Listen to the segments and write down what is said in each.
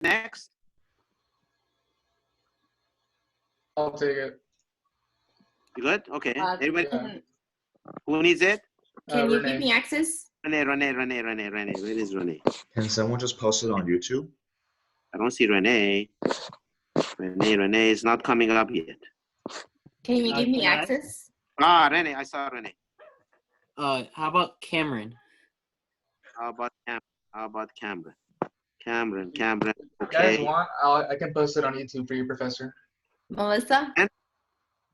Next. I'll take it. You good? Okay. Everybody, Yeah. who needs it? Can you Renee. give me access? Renee. Where is Renee? Can someone just post it on YouTube? I don't see Renee. Renee is not coming up yet. Can you give me can I? access? Ah, Renee. I saw Renee. How about Cameron? How about Cameron? Cameron. If you guys Okay. want, I can post it on YouTube for you, Professor. Melissa? Yeah,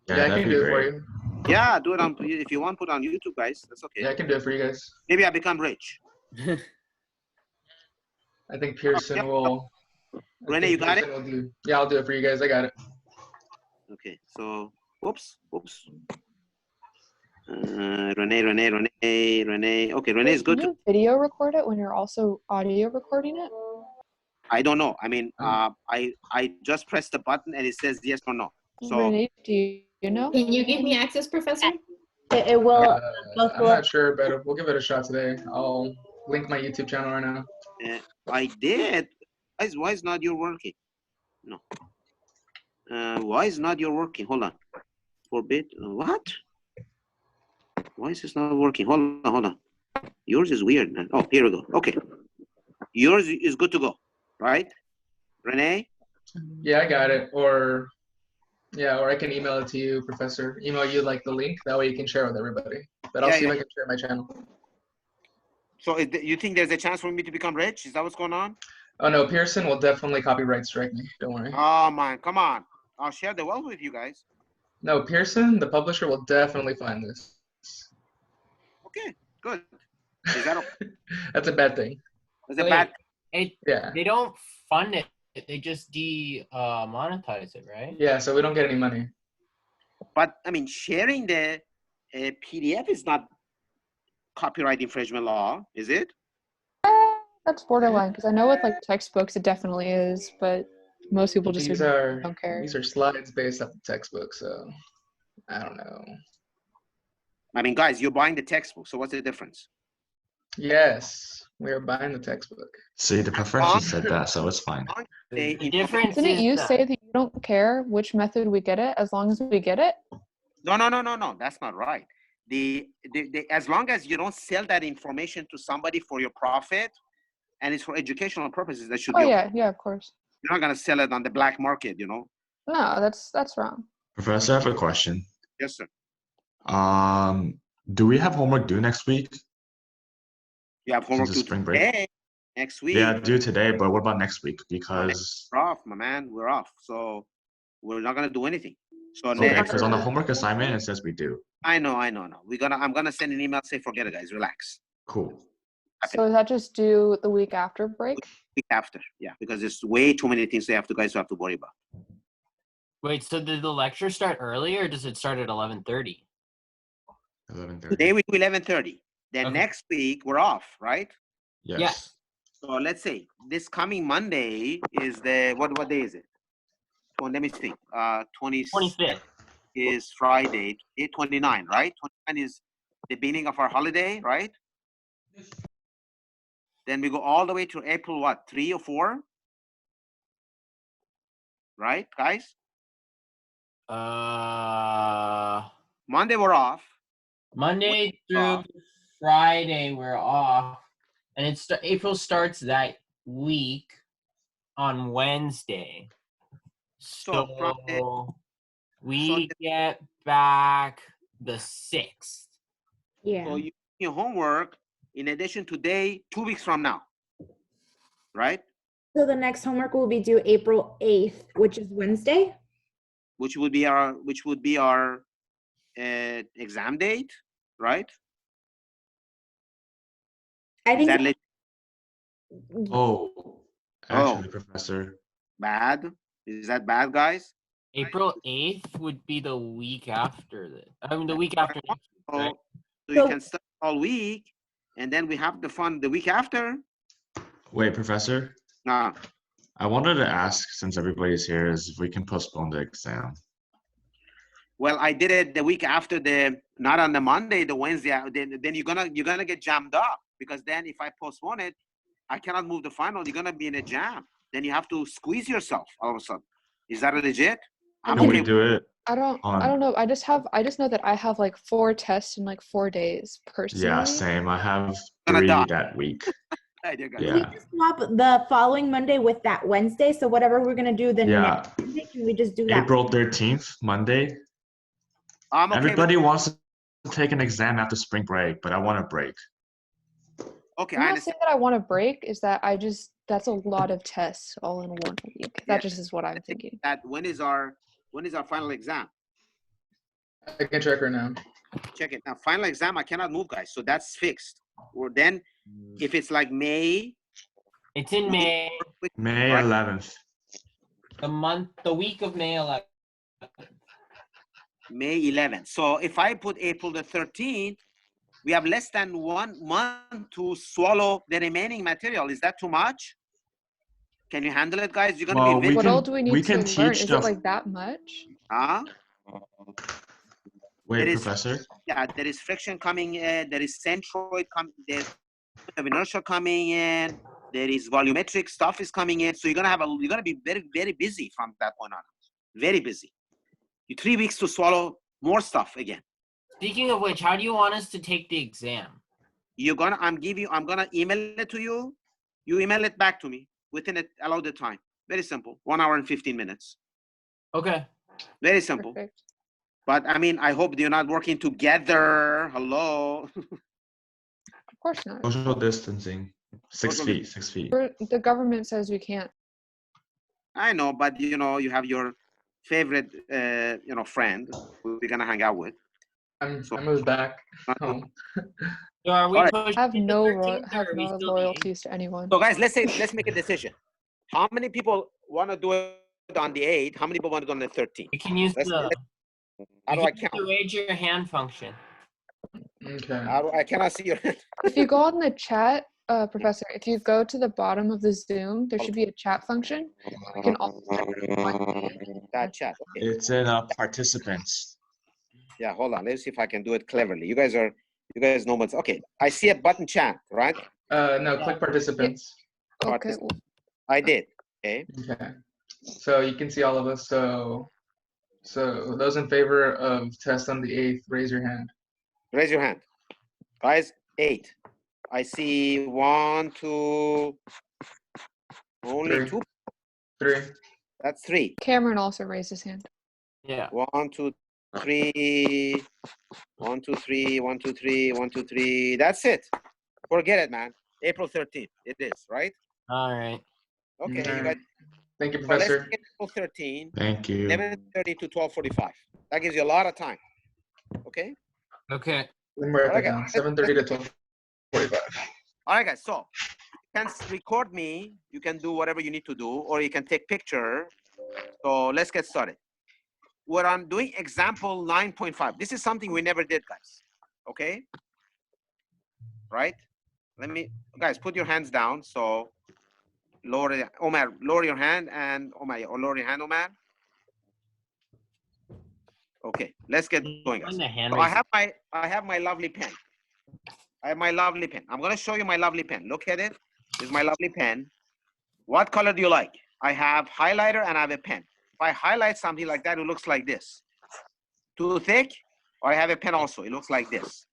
I that'd can be do it for great. you. Yeah, do it on. If you want, put it on YouTube, guys. That's okay. Yeah, I can do it for you guys. Maybe I become rich. I think Pearson will. Renee, you got it? Yeah, I'll do it for you guys. I got it. Okay. So, whoops. Renee. Okay, Renee is good. Can you video record it when you're also audio recording it? I don't know. I mean, I just pressed the button and it says yes or no. So Renee, do you know? Can you give me access, Professor? It will. I'm not sure, but we'll give it a shot today. I'll link my YouTube channel right now. I did. Why is not your working? No. Why is not your working? Hold on. Forbid. What? Why is this not working? Hold on. Yours is weird, man. Oh, here we go. Okay. Yours is good to go, right? Renee? Yeah, I got it. Or I can email it to you, Professor. Email you like the link. That way you can share with everybody. But I'll see if I can share my channel. So you think there's a chance for me to become rich? Is that what's going on? Oh no, Pearson will definitely copyright strike me. Don't worry. Oh man, come on. I'll share the wealth with you guys. No, Pearson, the publisher, will definitely find this. Okay, good. Is that okay? That's a bad thing. Is it bad? Yeah. They don't fund it. They just monetize it, right? Yeah, so we don't get any money. But I mean, sharing the PDF is not copyright infringement law, is it? That's borderline, because I know with like textbooks it definitely is, but most people just don't care. These are slides based off the textbook, so I don't know. I mean, guys, you're buying the textbook, so what's the difference? Yes, we are buying the textbook. See, the professor said that, so it's fine. The difference Didn't is you that- say that you don't care which method we get it, as long as we get it? No, that's not right. The as long as you don't sell that information to somebody for your profit, and it's for educational purposes, that should be okay. Yeah, of course. You're not gonna sell it on the black market, you know? No, that's wrong. Professor, I have a question. Yes, sir. Do we have homework due next week? You have homework Since it's due spring break? today, next week. Yeah, due today, but what about next week? Because we're off, my man. We're off, so we're not gonna do anything. So okay, because on the homework assignment it says we do. I know. I'm gonna send an email, say forget it, guys, relax. Cool. Okay. So is that just due the week after break? Week after, yeah, because there's way too many things guys have to worry about. Wait, so did the lecture start early or does it start at 11:30? 11:30. Today we do 11:30. Then next week we're off, right? Yes. Yes. So let's say this coming Monday is what day is it? Let me see. 25th is Friday. 29, right? 29 is the beginning of our holiday, right? Then we go all the way to April, 3 or 4? Right, guys? Monday we're off. Monday through Friday we're off, and April starts that week on Wednesday. So we get back the 6th. Yeah. So you do your homework in addition to 2 weeks from now, right? So the next homework will be due April 8th, which is Wednesday. Which would be our exam date, right? I think. Actually, Professor. Bad. Is that bad, guys? April 8th would be the week after the week after next week, right? So you can study all week, and then we have the fun the week after. Wait, Professor? Nah. I wanted to ask, since everybody's here, is if we can postpone the exam. Well, I did it the week after not on the Monday, the Wednesday. Then you're gonna get jammed up, because then if I postpone it, I cannot move the final. You're gonna be in a jam. then you have to squeeze yourself all of a sudden. Is that legit? I'm Can we okay. do it? I don't know. I just know that I have like 4 tests in like 4 days personally. Yeah, same. I have Gonna 3 die. that week. Right, you guys. Can we Yeah. just swap the following Monday with that Wednesday? So whatever we're gonna do the Yeah. next Monday, can we just do that? April 13th, Monday. I'm okay Everybody wants to take an exam after spring break, but I want a break. Okay, I'm I not understand. saying that I want to break. Is that that's a lot of tests all in 1 week. That just is what I'm thinking. That when is our final exam? I can check right now. Check it now. Final exam, I cannot move, guys. So that's fixed. Or then, if it's like May, It's in May, May Right. 11th. the week of May 11th. May 11th. So if I put April the 13th, we have less than 1 month to swallow the remaining material. Is that too much? Can you handle it, guys? You're gonna Well, be we very. What can- all do we we need to can learn? teach Is the- it like that much? Huh? Wait, There is- Professor? Yeah, there is friction coming in. There is centroid coming. There's inertia coming in. There is volumetric stuff is coming in. So you're gonna be very, very busy from that point on. Very busy. You 3 weeks to swallow more stuff again. Speaking of which, how do you want us to take the exam? I'm gonna email it to you. You email it back to me within it allotted time. Very simple. 1 hour and 15 minutes. Okay. Very simple. Perfect. But I mean, I hope you're not working together. Hello. Of course not. Social distancing. 6 Social feet, 6 feet. The government says we can't. I know, but you know, you have your favorite, friend who you're gonna hang out with. I moved back home. So are we All right. pushing I have it to no 13th, or have are we no still loyalties to anyone. So guys, let's make a decision. How many people want to do it on the 8th? How many people want to do it on the 13th? You can use Let's- the How you do I can use count? the raise your hand function. Okay. I cannot see your hand. If you go on the chat, Professor, if you go to the bottom of the Zoom, there should be a chat function. You can also That chat. Okay. It's in participants. Yeah, hold on. Let's see if I can do it cleverly. You guys know what's okay. I see a button chat, right? No, click participants. okay. I did. Okay. Okay. So you can see all of us. So those in favor of test on the 8th, raise your hand. Raise your hand. Guys, 8. I see 1, 2, only 3. 2. 3. That's 3. Cameron also raised his hand. Yeah. 1, 2, 3. 1, 2, 3. 1, 2, 3. 1, 2, 3. That's it. Forget it, man. April 13th. It is, right? All right. Okay, Okay. you guys. Thank you, So let's Professor. get April 13, Thank you. 11:30 to 12:45. That gives you a lot of time. Okay? Okay. Let me write that Okay. down. 7:30 to 12:45. All right, guys. So you can record me. You can do whatever you need to do, or you can take picture. So let's get started. What I'm doing, example 9.5. This is something we never did, guys. Okay? Right? Guys, put your hands down. So lower it. Omar, lower your hand, and Omar, lower your hand, Omar. Okay, let's get going, guys. On the hand So raise. I have my lovely pen. I have my lovely pen. I'm gonna show you my lovely pen. Look at it. This is my lovely pen. What color do you like? I have highlighter and I have a pen. If I highlight something like that, it looks like this. Too thick, or I have a pen also. It looks like this.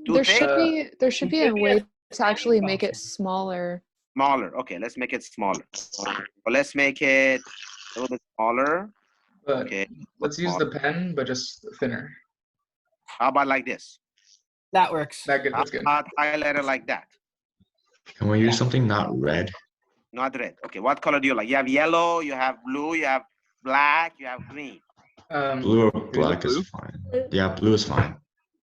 Too There thick, should be a way to actually make it smaller. smaller. Okay, let's make it smaller. So let's make it a little bit smaller. But Okay. let's use the pen, but just thinner. How about like this? That works. That's good. How That's good. about highlighter like that? Can we use something not red? Not red. Okay, what color do you like? You have yellow, you have blue, you have black, you have green. Blue or black is fine. Yeah, blue is fine.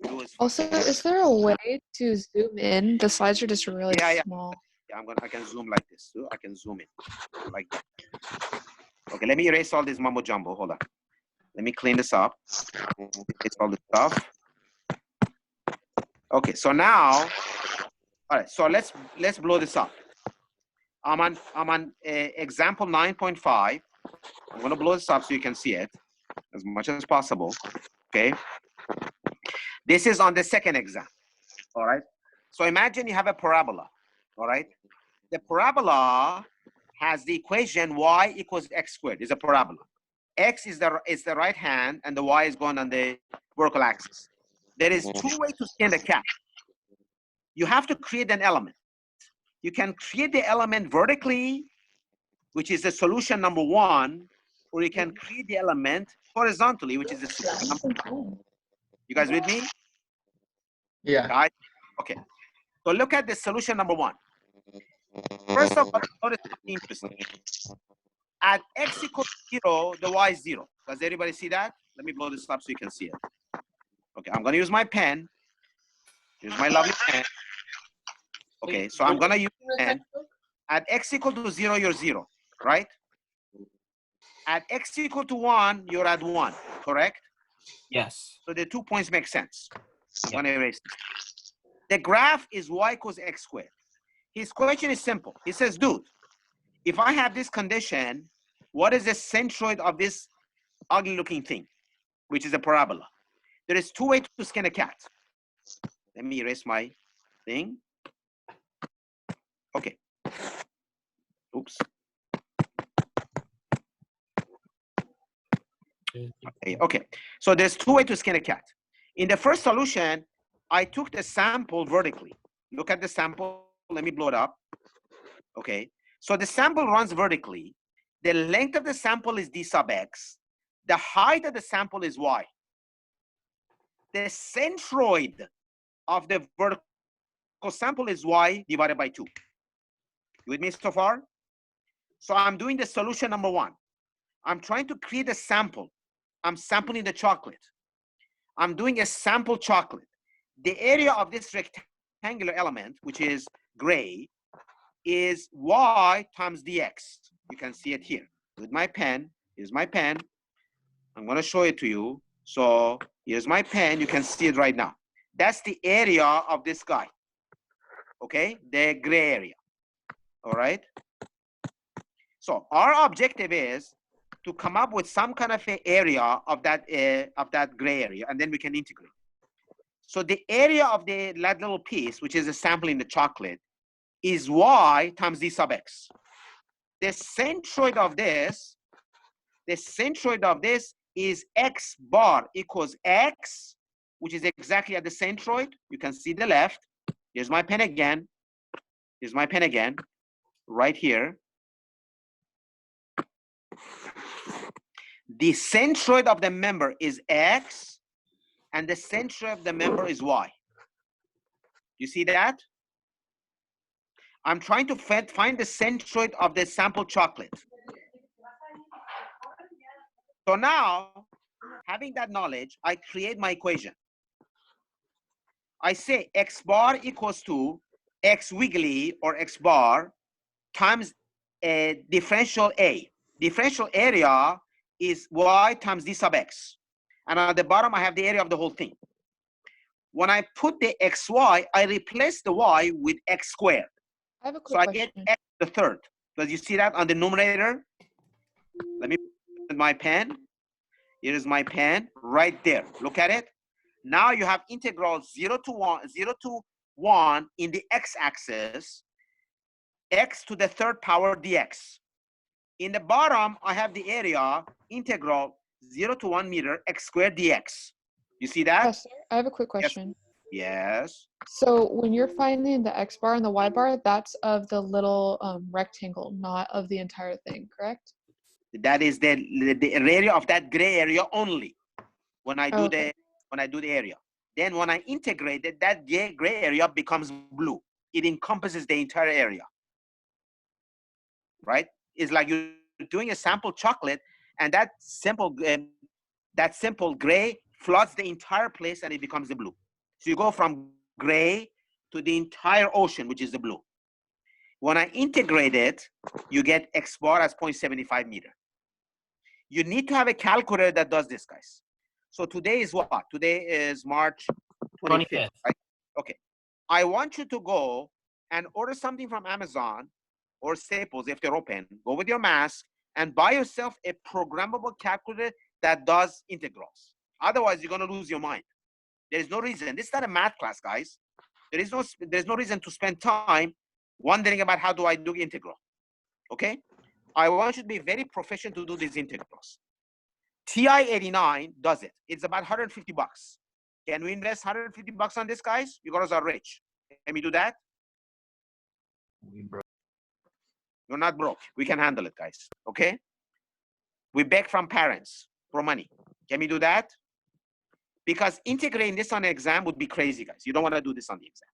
Blue is fine. Also, is there a way to zoom in? The slides are just really Yeah. small. Yeah, I can zoom like this. So I can zoom in like that. Okay, let me erase all this mumbo jumbo. Hold on. Let me clean this up. Erase all this stuff. Okay, so now, all right. So let's blow this up. I'm on example 9.5. I'm gonna blow this up so you can see it as much as possible. Okay. This is on the second exam. All right. So imagine you have a parabola. All right. The parabola has the equation y equals x squared. It's a parabola. X is the right hand and the y is going on the vertical axis. There is two ways to skin the cat. You have to create an element. You can create the element vertically, which is the solution number 1, or you can create the element horizontally, which is the solution number 2. You guys with me? Yeah. Guys? Okay. So look at the solution number 1. First of all, notice something interesting. At x equals 0, the y is 0. Does everybody see that? Let me blow this up so you can see it. Okay, I'm going to use my pen. Here's my lovely pen. Okay, so I'm going to use pen. At x equal to 0, you're 0, right? At x equal to 1, you're at 1, correct? Yes. So the 2 points make sense. I'm going to erase this. The graph is y equals x squared. His question is simple. He says, dude, if I have this condition, what is the centroid of this ugly looking thing, which is a parabola? There is 2 ways to skin a cat. Let me erase my thing. Okay. Oops. Okay. So there's 2 ways to skin a cat. In the first solution, I took the sample vertically. Look at the sample. Let me blow it up. Okay. So the sample runs vertically. The length of the sample is d sub x. The height of the sample is y. The centroid of the vertical sample is y divided by 2. You with me so far? So I'm doing the solution number 1. I'm trying to create a sample. I'm sampling the chocolate. I'm doing a sample chocolate. The area of this rectangular element, which is gray, is y times dx. You can see it here with my pen. Here's my pen. I'm going to show it to you. So here's my pen. You can see it right now. That's the area of this guy. Okay, the gray area. All right. So our objective is to come up with some kind of an area of that gray area, and then we can integrate. So the area of that little piece, which is a sample in the chocolate, is y times d sub x. The centroid of this is x bar equals x, which is exactly at the centroid. You can see the left. Here's my pen again. Here's my pen again, right here. The centroid of the member is x, and the centroid of the member is y. You see that? I'm trying to find the centroid of the sample chocolate. So now, having that knowledge, I create my equation. I say x bar equals to x wiggly or x bar times a differential a. Differential area is y times d sub x. And at the bottom, I have the area of the whole thing. When I put the xy, I replace the y with x squared. I have a So quick I get question. x to the third. Does you see that on the numerator? Let me put my pen. Here is my pen right there. Look at it. Now you have integral 0 to 1 in the x-axis, x to the third power dx. In the bottom, I have the area integral 0 to 1 meter x squared dx. You see that? Professor, I have a quick question. Yes. So when you're finding the X bar and the Y bar, that's of the little rectangle, not of the entire thing, correct? That is the area of that gray area only. When I do Okay. the area, then when I integrate it, that gray area becomes blue. It encompasses the entire area. Right? It's like you're doing a sample chocolate, and that simple gray floods the entire place, and it becomes the blue. So you go from gray to the entire ocean, which is the blue. When I integrate it, you get x bar as 0.75 meter. You need to have a calculator that does this, guys. So today is what? Today is March 25th, right? Okay. I want you to go and order something from Amazon or Staples if they're open. Go with your mask and buy yourself a programmable calculator that does integrals. Otherwise, you're going to lose your mind. There is no reason. This is not a math class, guys. There's no reason to spend time wondering about how do I do integral. Okay? I want you to be very proficient to do these integrals. TI-89 does it. It's about 150 bucks. Can we invest 150 bucks on this, guys? You guys are rich. Can we do that? You're not broke. We can handle it, guys. Okay? We beg from parents for money. Can we do that? Because integrating this on an exam would be crazy, guys. You don't want to do this on the exam.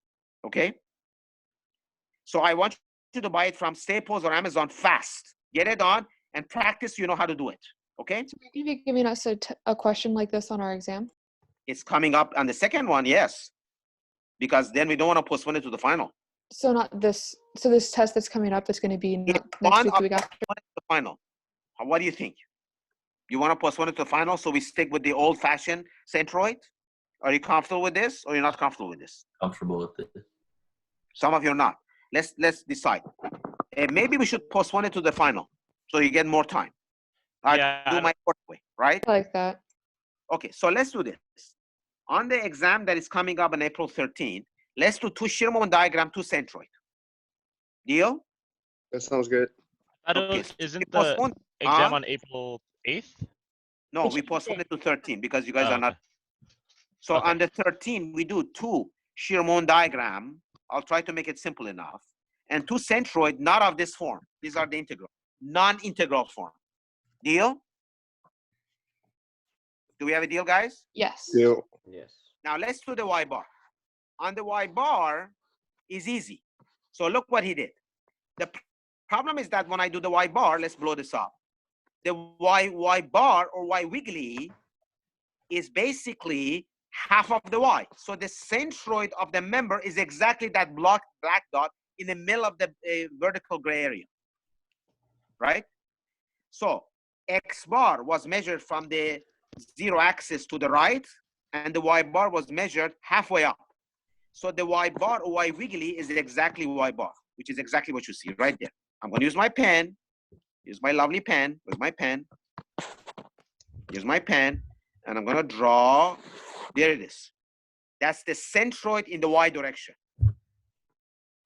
Okay? So I want you to buy it from Staples or Amazon fast. Get it on and practice. You know how to do it. Okay? So will you be giving us a question like this on our exam? It's coming up on the second one, yes. Because then we don't want to postpone it to the final. So not this. So this test that's coming up is going to be not next week, the week after. The final. What do you think? You want to postpone it to the final so we stick with the old-fashioned Centroid? Are you comfortable with this or you're not comfortable with this? Comfortable with it. Some of you are not. Let's decide. Maybe we should postpone it to the final so you get more time. I do my work way, right? I like that. Okay, so let's do this. On the exam that is coming up on April 13th, let's do 2 Sherman diagram, 2 Centroid. Deal? That sounds good. Okay, Isn't we the postpone- exam on April 8th? No, we postpone it to 13 because you guys are not. Okay. So Okay. on the 13th, we do 2 Sherman diagram. I'll try to make it simple enough. And 2 Centroid, not of this form. These are the integral, non-integral form. Deal? Do we have a deal, guys? Yes. Deal. Yes. Now let's do the Y bar. On the Y bar is easy. So look what he did. The problem is that when I do the Y bar, let's blow this up. The Y bar or Y wiggly is basically half of the Y. So the centroid of the member is exactly that black dot in the middle of the vertical gray area, right? So X bar was measured from the 0 axis to the right, and the Y bar was measured halfway up. So the Y bar or Y wiggly is exactly Y bar, which is exactly what you see right there. I'm going to use my pen. Use my lovely pen. Where's my pen? Use my pen. And I'm going to draw. There it is. That's the centroid in the Y direction.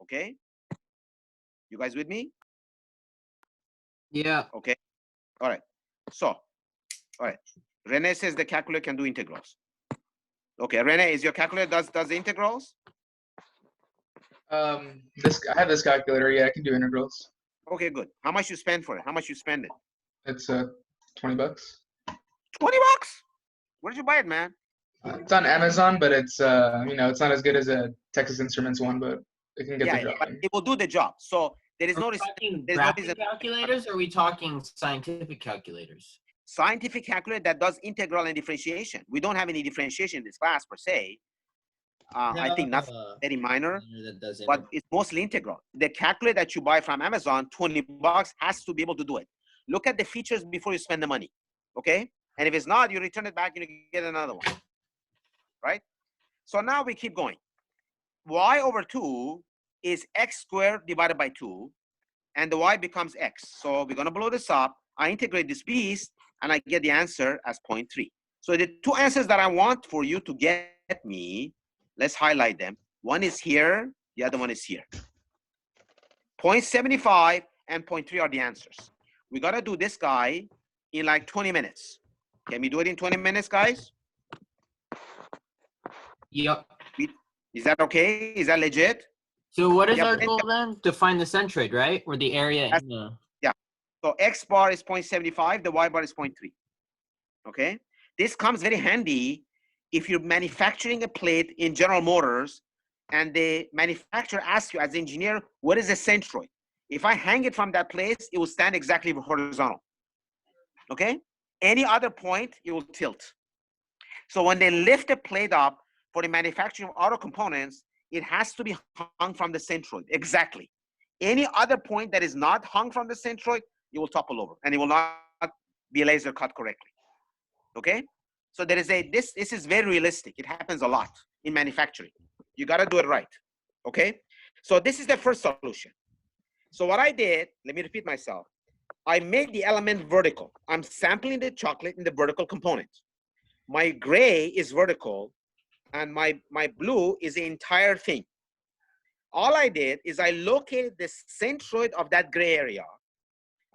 Okay? You guys with me? Yeah. Okay. All right. So, all right. Rene says the calculator can do integrals. Okay, Rene, is your calculator does the integrals? I have this calculator. Yeah, I can do integrals. Okay, good. How much you spend for it? How much you spend it? It's 20 bucks. 20 bucks? Where did you buy it, man? It's on Amazon, but it's it's not as good as a Texas Instruments one, but it can get the job but done. it will do the job. So there is Are no we talking there's no graphic reason. calculators or are we talking scientific calculators? Scientific calculator that does integral and differentiation. We don't have any differentiation in this class per se. I think nothing very minor, That does but integral. it's mostly integral. The calculator that you buy from Amazon, 20 bucks, has to be able to do it. Look at the features before you spend the money, okay? And if it's not, you return it back and you get another one, right? So now we keep going. Y over 2 is x squared divided by 2, and the y becomes x. So we're going to blow this up. I integrate this piece, and I get the answer as 0.3. So the 2 answers that I want for you to get me, let's highlight them. One is here, the other one is here. 0.75 and 0.3 are the answers. We got to do this guy in like 20 minutes. Can we do it in 20 minutes, guys? Yep. Is that okay? Is that legit? So what is Yep. our goal then? To find the centroid, right? Or the area in the... So X bar is 0.75, the Y bar is 0.3. Okay? This comes very handy if you're manufacturing a plate in General Motors and the manufacturer asks you as an engineer, what is a centroid? If I hang it from that place, it will stand exactly horizontal. Okay? Any other point, it will tilt. So when they lift a plate up for the manufacturing of auto components, it has to be hung from the centroid. Exactly. Any other point that is not hung from the centroid, it will topple over and it will not be laser cut correctly. Okay? So there is this is very realistic. It happens a lot in manufacturing. You got to do it right. Okay? So this is the first solution. So what I did, let me repeat myself. I made the element vertical. I'm sampling the chocolate in the vertical component. My gray is vertical and my blue is the entire thing. All I did is I located the centroid of that gray area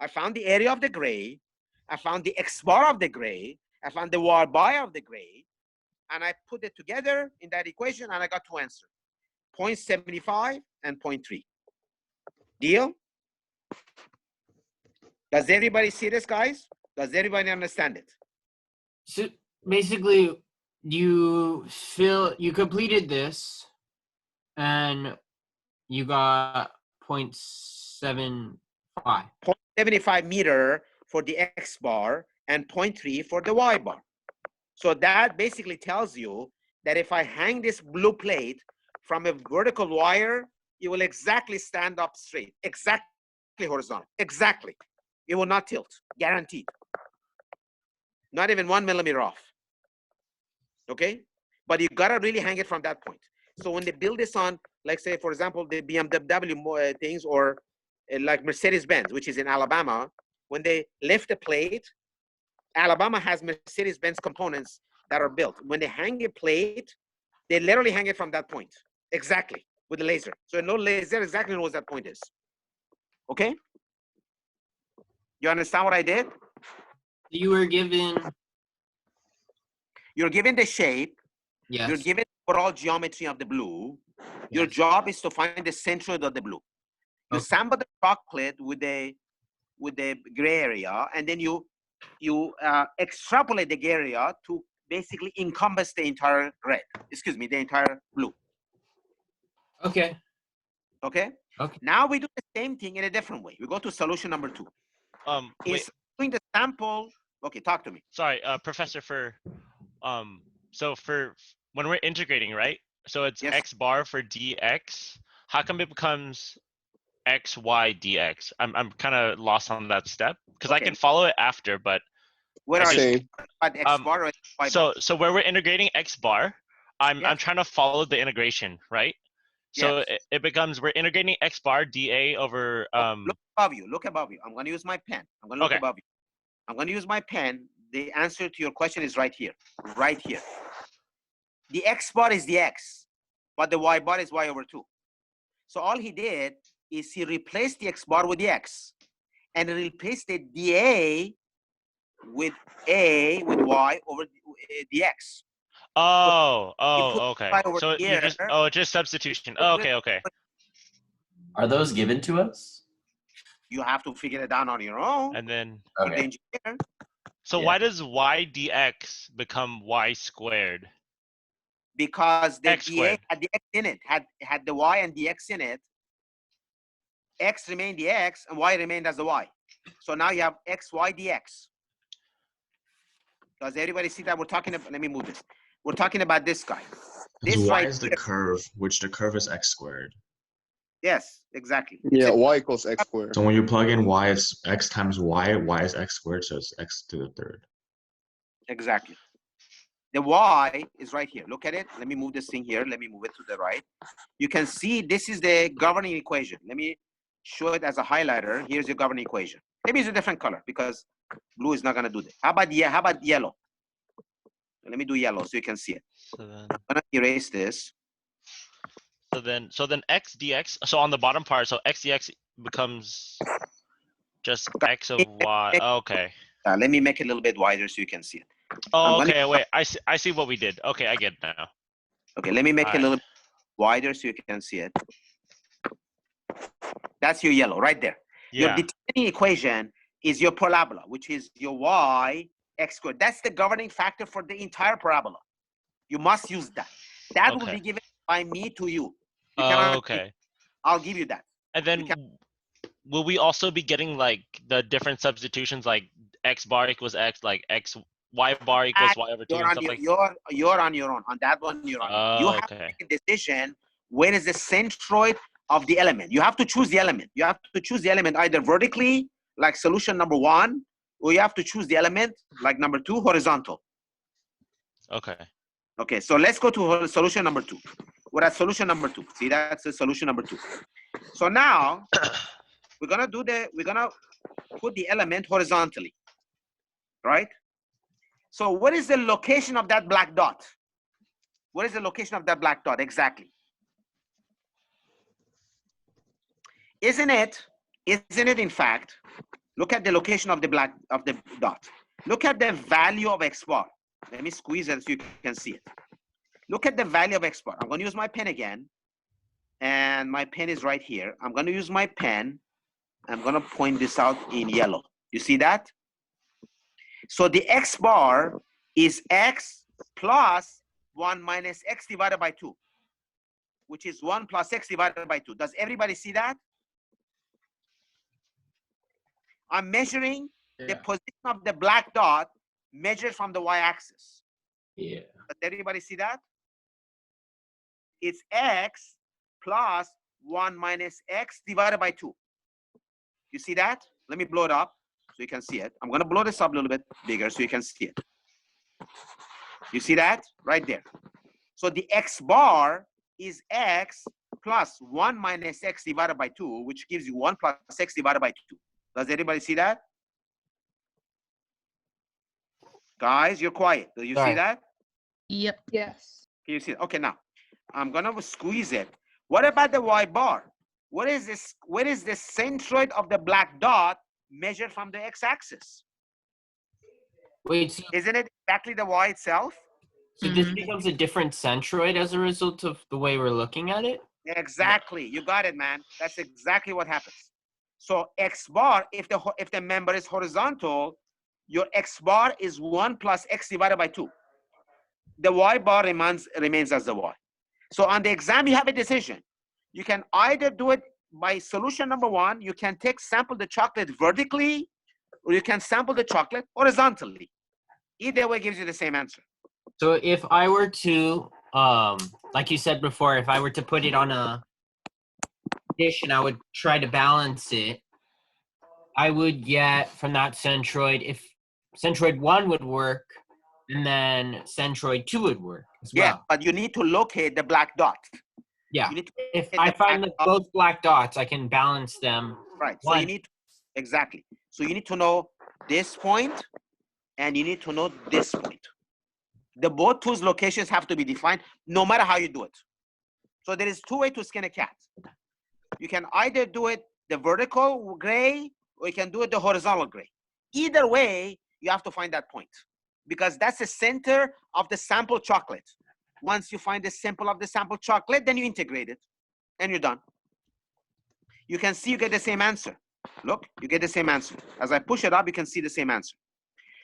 I found the area of the gray. I found the X bar of the gray. I found the Y bar of the gray. And I put it together in that equation, and I got two answers, 0.75 and 0.3. Deal? Does everybody see this, guys? Does everybody understand it? So basically, you completed this, and you got 0.75. 0.75 meter for the X bar and 0.3 for the Y bar. So that basically tells you that if I hang this blue plate from a vertical wire, it will exactly stand up straight, exactly horizontal, exactly. It will not tilt, guaranteed. Not even 1 millimeter off. Okay? But you gotta really hang it from that point. So when they build this on, like say, for example, the BMW things, or like Mercedes-Benz, which is in Alabama, when they lift the plate, Alabama has Mercedes-Benz components that are built. When they hang a plate, they literally hang it from that point, exactly, with a laser. So no laser exactly knows that point is. Okay? You understand what I did? You were given. You're given the shape. Yes. You're given the overall geometry of the blue. Your Yes. job is to find the centroid of the blue. You Okay. sample the chocolate with the gray area, and then you extrapolate the gray area to basically encompass the entire red. Excuse me, the entire blue. Okay. Okay. Okay. Now we do the same thing in a different way. We go to solution number 2. Wait, Is doing the sample. Okay, talk to me. sorry, Professor, so for when we're integrating, right? So it's Yes. X bar for dx. How come it becomes X, Y, dx? I'm kind of lost on that step because I Okay. can follow it after, but Where I are just- you? At X bar or Y bar? so where we're integrating X bar, I'm trying to follow the integration, right? So Yes. it becomes we're integrating X bar dA over Look above you. Look above you. I'm going to use my pen. I'm going to look Okay. above you. I'm going to use my pen. The answer to your question is right here. Right here. The X bar is the X, but the Y bar is Y over 2. So all he did is he replaced the X bar with the X, and he replaced the dA with Y over the X. okay. over So here. it's just substitution. Oh, okay. Are those given to us? You have to figure it out on your own. And then For the Okay. engineer. so Yeah. why does Y dx become Y squared? Because the X dA squared. had the X in it, had the Y and the X in it. X remained the X and Y remained as the Y. So now you have XY dx. Does everybody see that? We're talking about, let me move this. We're talking about this guy. This So y right is the here. curve, which the curve is x squared. Yes, exactly. Yeah, It's a- y equals x squared. So when you plug in y, it's x times y is x squared, so it's x to the third. Exactly. The Y is right here. Look at it. Let me move this thing here. Let me move it to the right. You can see this is the governing equation. Let me show it as a highlighter. Here's your governing equation. Maybe it's a different color because blue is not going to do that. How about yellow? Let me do yellow so you can see it. So then I'm going to erase this. so then X dx. So on the bottom part, so X dx becomes just X of Y. Okay. Let me make it a little bit wider so you can see it. Oh, I'm gonna- okay. Wait, I see what we did. Okay, I get it now. Okay, let me make it a Alright. little bit wider so you can see it. That's your yellow right there. Your Yeah. determining equation is your parabola, which is your Y x squared. That's the governing factor for the entire parabola. You must use that. That will Okay. be given by me to you. You cannot. Okay. I'll give you that. And then will we also be getting like the different substitutions like X bar equals X, like X Y bar equals Y over 2 You're and on stuff your, like you're on your own. On that one, you're on. You Oh, have okay. to make a decision. Where is the centroid of the element? You have to choose the element. You have to choose the element either vertically, like solution number 1, or you have to choose the element like number 2, horizontal. Okay. Okay, so let's go to solution number 2. We're at solution number 2. See, that's the solution number 2. So now we're gonna put the element horizontally, right? So what is the location of that black dot? What is the location of that black dot exactly? Isn't it in fact Look at the location of the dot. Look at the value of X bar. Let me squeeze it so you can see it. Look at the value of X bar. I'm going to use my pen again. And my pen is right here. I'm going to use my pen. I'm going to point this out in yellow. You see that? So the X bar is X plus 1 minus X divided by 2, which is 1 plus X divided by 2. Does everybody see that? I'm measuring the position of the black dot measured from the y-axis. Yeah. Does everybody see that? It's X plus 1 minus X divided by 2. You see that? Let me blow it up so you can see it. I'm going to blow this up a little bit bigger so you can see it. You see that? Right there. So the X bar is X plus 1 minus X divided by 2, which gives you 1 plus X divided by 2. Does anybody see that? Guys, you're quiet. Do you see that? Yep. Yes. Can you see it? Okay, now I'm going to squeeze it. What about the Y bar? What is this? What is the centroid of the black dot measured from the x-axis? Wait, so, Isn't it exactly the Y itself? so this becomes a different centroid as a result of the way we're looking at it? Exactly. You got it, man. That's exactly what happens. So X bar, if the member is horizontal, your X bar is 1 plus X divided by 2. The Y bar remains as the Y. So on the exam, you have a decision. You can either do it by solution number 1. You can sample the chocolate vertically, or you can sample the chocolate horizontally. Either way gives you the same answer. So if I were to, like you said before, if I were to put it on a dish and I would try to balance it, I would get from that centroid, if centroid 1 would work, and then centroid 2 would work as well. Yeah, but you need to locate the black dot. Yeah. You need to If locate I the find black that both black dots, I can balance them. Right. So you need exactly. So you need to know this point, and you need to know this point. The both whose locations have to be defined, no matter how you do it. So there is 2 ways to skin a cat. You can either do it the vertical gray, or you can do it the horizontal gray. Either way, you have to find that point, because that's the center of the sample chocolate. Once you find the sample of the sample chocolate, then you integrate it, and you're done. You can see you get the same answer. Look, you get the same answer. As I push it up, you can see the same answer.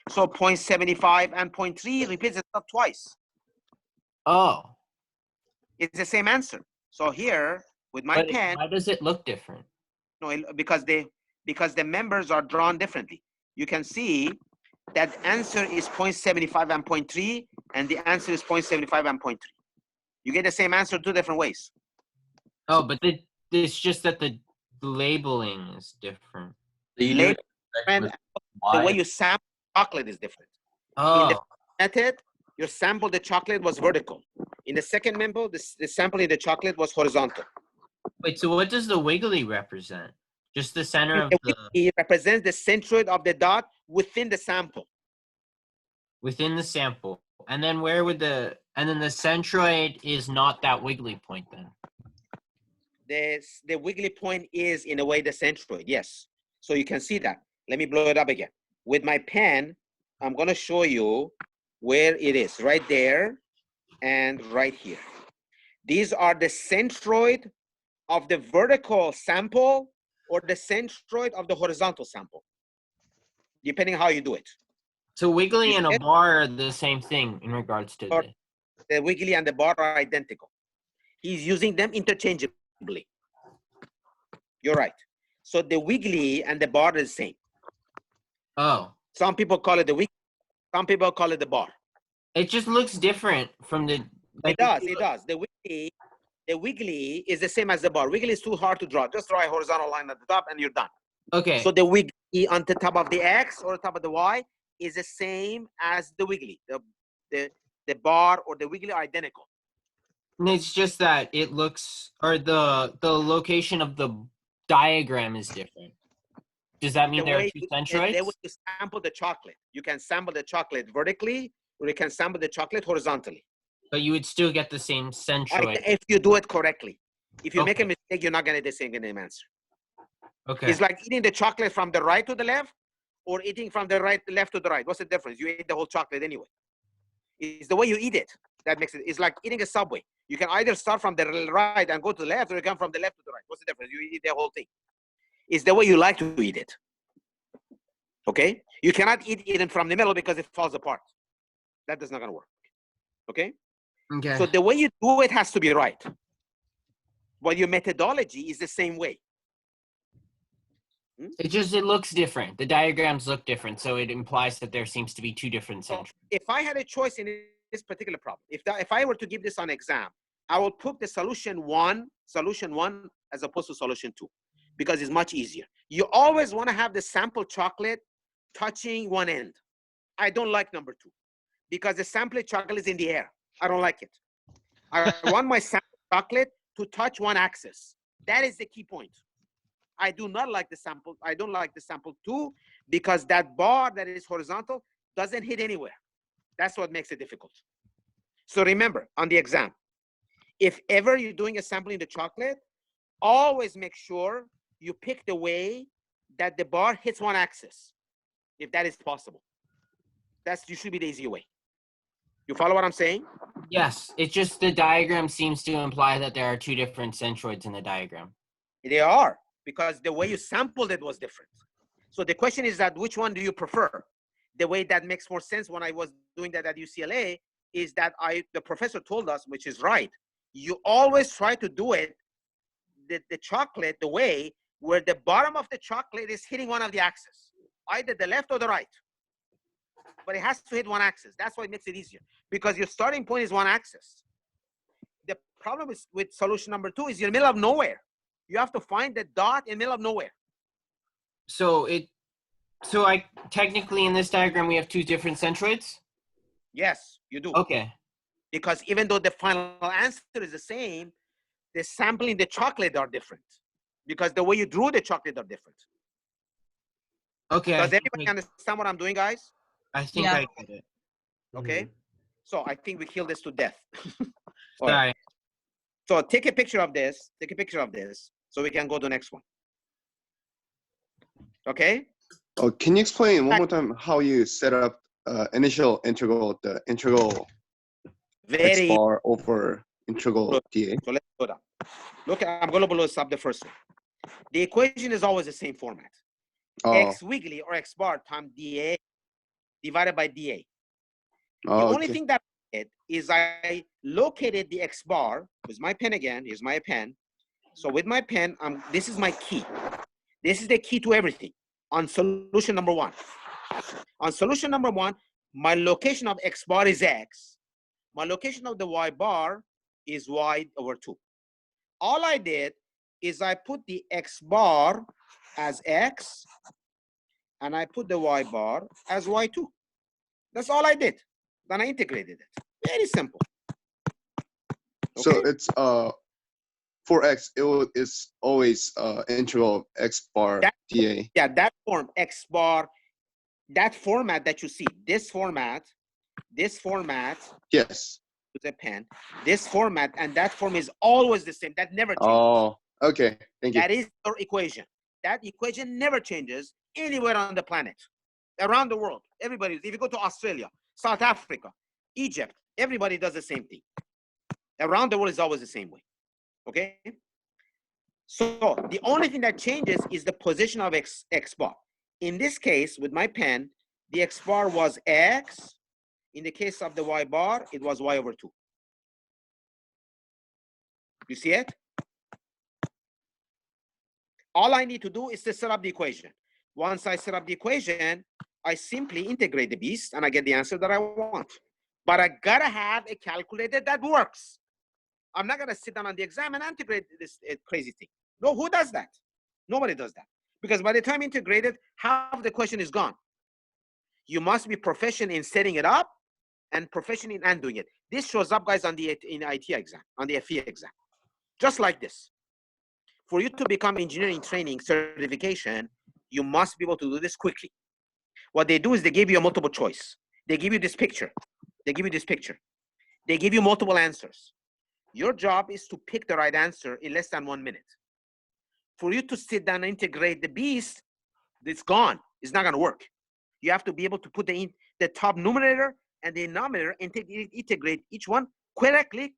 So 0.75 and 0.3 repeats itself twice. Oh. It's the same answer. So here, with my pen. Why does it look different? No, because the members are drawn differently. You can see that answer is 0.75 and 0.3, and the answer is 0.75 and 0.3. You get the same answer 2 different ways. Oh, but it's just that the labeling is different. The way you sample chocolate is different. Oh. In the method, you sample the chocolate was vertical. In the second method, the sampling the chocolate was horizontal. Wait, so what does the wiggly represent? Just the center of the... It represents the centroid of the dot within the sample. Within the sample. And then where would the... And then the centroid is not that wiggly point then? The wiggly point is, in a way, the centroid, yes. So you can see that. Let me blow it up again. With my pen, I'm going to show you where it is. Right there and right here. These are the centroid of the vertical sample or the centroid of the horizontal sample, depending how you do it. So wiggly and a bar are the same thing in regards to this. The wiggly and the bar are identical. He's using them interchangeably. You're right. So the wiggly and the bar is the same. Oh. Some people call it the wiggly, some people call it the bar. It just looks different from the... It does. The wiggly is the same as the bar. Wiggly is too hard to draw. Just draw a horizontal line at the top and you're done. Okay. So the wiggly on the top of the X or the top of the Y is the same as the wiggly. The bar or the wiggly are identical. And it's just that it looks, or the location of the diagram is different. Does that mean there are 2 centroids? They would sample the chocolate. You can sample the chocolate vertically, or you can sample the chocolate horizontally. But you would still get the same centroid. If you do it correctly. If you make a mistake, you're not going to get the same answer. Okay. It's like eating the chocolate from the right to the left or eating from the left to the right. What's the difference? You ate the whole chocolate anyway. It's the way you eat it that makes it. It's like eating a Subway. You can either start from the right and go to the left, or you come from the left to the right. What's the difference? You eat the whole thing. It's the way you like to eat it. Okay? You cannot eat it from the middle because it falls apart. That is not going to work. Okay? Okay. So the way you do it has to be right. But your methodology is the same way. It looks different. The diagrams look different, so it implies that there seems to be two different centroids. If I had a choice in this particular problem, if I were to give this on exam, I would put the solution one as opposed to solution 2, because it's much easier. You always want to have the sample chocolate touching one end. I don't like number 2 because the sample chocolate is in the air. I don't like it. I want my sample chocolate to touch one axis. That is the key point. I do not like the sample. I don't like the sample 2 because that bar that is horizontal doesn't hit anywhere. That's what makes it difficult. So remember, on the exam, if ever you're doing a sample in the chocolate, always make sure you pick the way that the bar hits one axis, if that is possible. That's usually be the easy way. You follow what I'm saying? Yes, it's just the diagram seems to imply that there are two different centroids in the diagram. They are, because the way you sampled it was different. So the question is that which one do you prefer? The way that makes more sense when I was doing that at UCLA is that the professor told us, which is right, you always try to do it, the chocolate, the way where the bottom of the chocolate is hitting one of the axes, either the left or the right. But it has to hit one axis. That's why it makes it easier, because your starting point is one axis. The problem is with solution number 2 is you're in the middle of nowhere. You have to find the dot in the middle of nowhere. So I technically in this diagram we have two different centroids? Yes, you do. Okay. Because even though the final answer is the same, the sampling the chocolate are different. Because the way you drew the chocolate are different. Okay. Does everybody understand what I'm doing, guys? I think I get it. Okay. So I think we killed this to death. Sorry. Right. So take a picture of this. Take a picture of this so we can go to the next one. Okay. Oh, can you explain one more time how you set up initial integral, the integral x bar over integral dA? So let's go down. Look, I'm going to blow this up the first one. The equation is always the same format. X wiggly or x bar times dA divided by dA. The only thing that I did is I located the x bar with my pen again. Here's my pen. So with my pen, this is my key. This is the key to everything on solution number 1. On solution number 1, my location of x bar is x. My location of the y bar is y over 2. All I did is I put the x bar as x, and I put the y bar as y2. That's all I did. Then I integrated it. Very simple. Okay? So it's for x, it's always integral x bar dA. Yeah, that form, x bar, that format that you see, this format. Yes. With a pen, this format and that form is always the same. That never changes. Oh, okay. Thank you. That is your equation. That equation never changes anywhere on the planet, around the world. Everybody, if you go to Australia, South Africa, Egypt, everybody does the same thing. Around the world is always the same way. Okay? So the only thing that changes is the position of x bar. In this case, with my pen, the x bar was x. In the case of the y bar, it was y over 2. You see it? All I need to do is to set up the equation. Once I set up the equation, I simply integrate the beast and I get the answer that I want. But I gotta have a calculator that works. I'm not gonna sit down on the exam and integrate this crazy thing. No, who does that? Nobody does that. Because by the time integrated, half the question is gone. You must be proficient in setting it up and proficient in undoing it. This shows up, guys, on the IT exam, on the FE exam. Just like this. For you to become engineering training certification, you must be able to do this quickly. What they do is they give you a multiple choice. They give you this picture. They give you this picture. They give you multiple answers. Your job is to pick the right answer in less than 1 minute. for you to sit down and integrate the beast, it's gone. It's not gonna work. You have to be able to put the top numerator and the denominator and integrate each one quickly,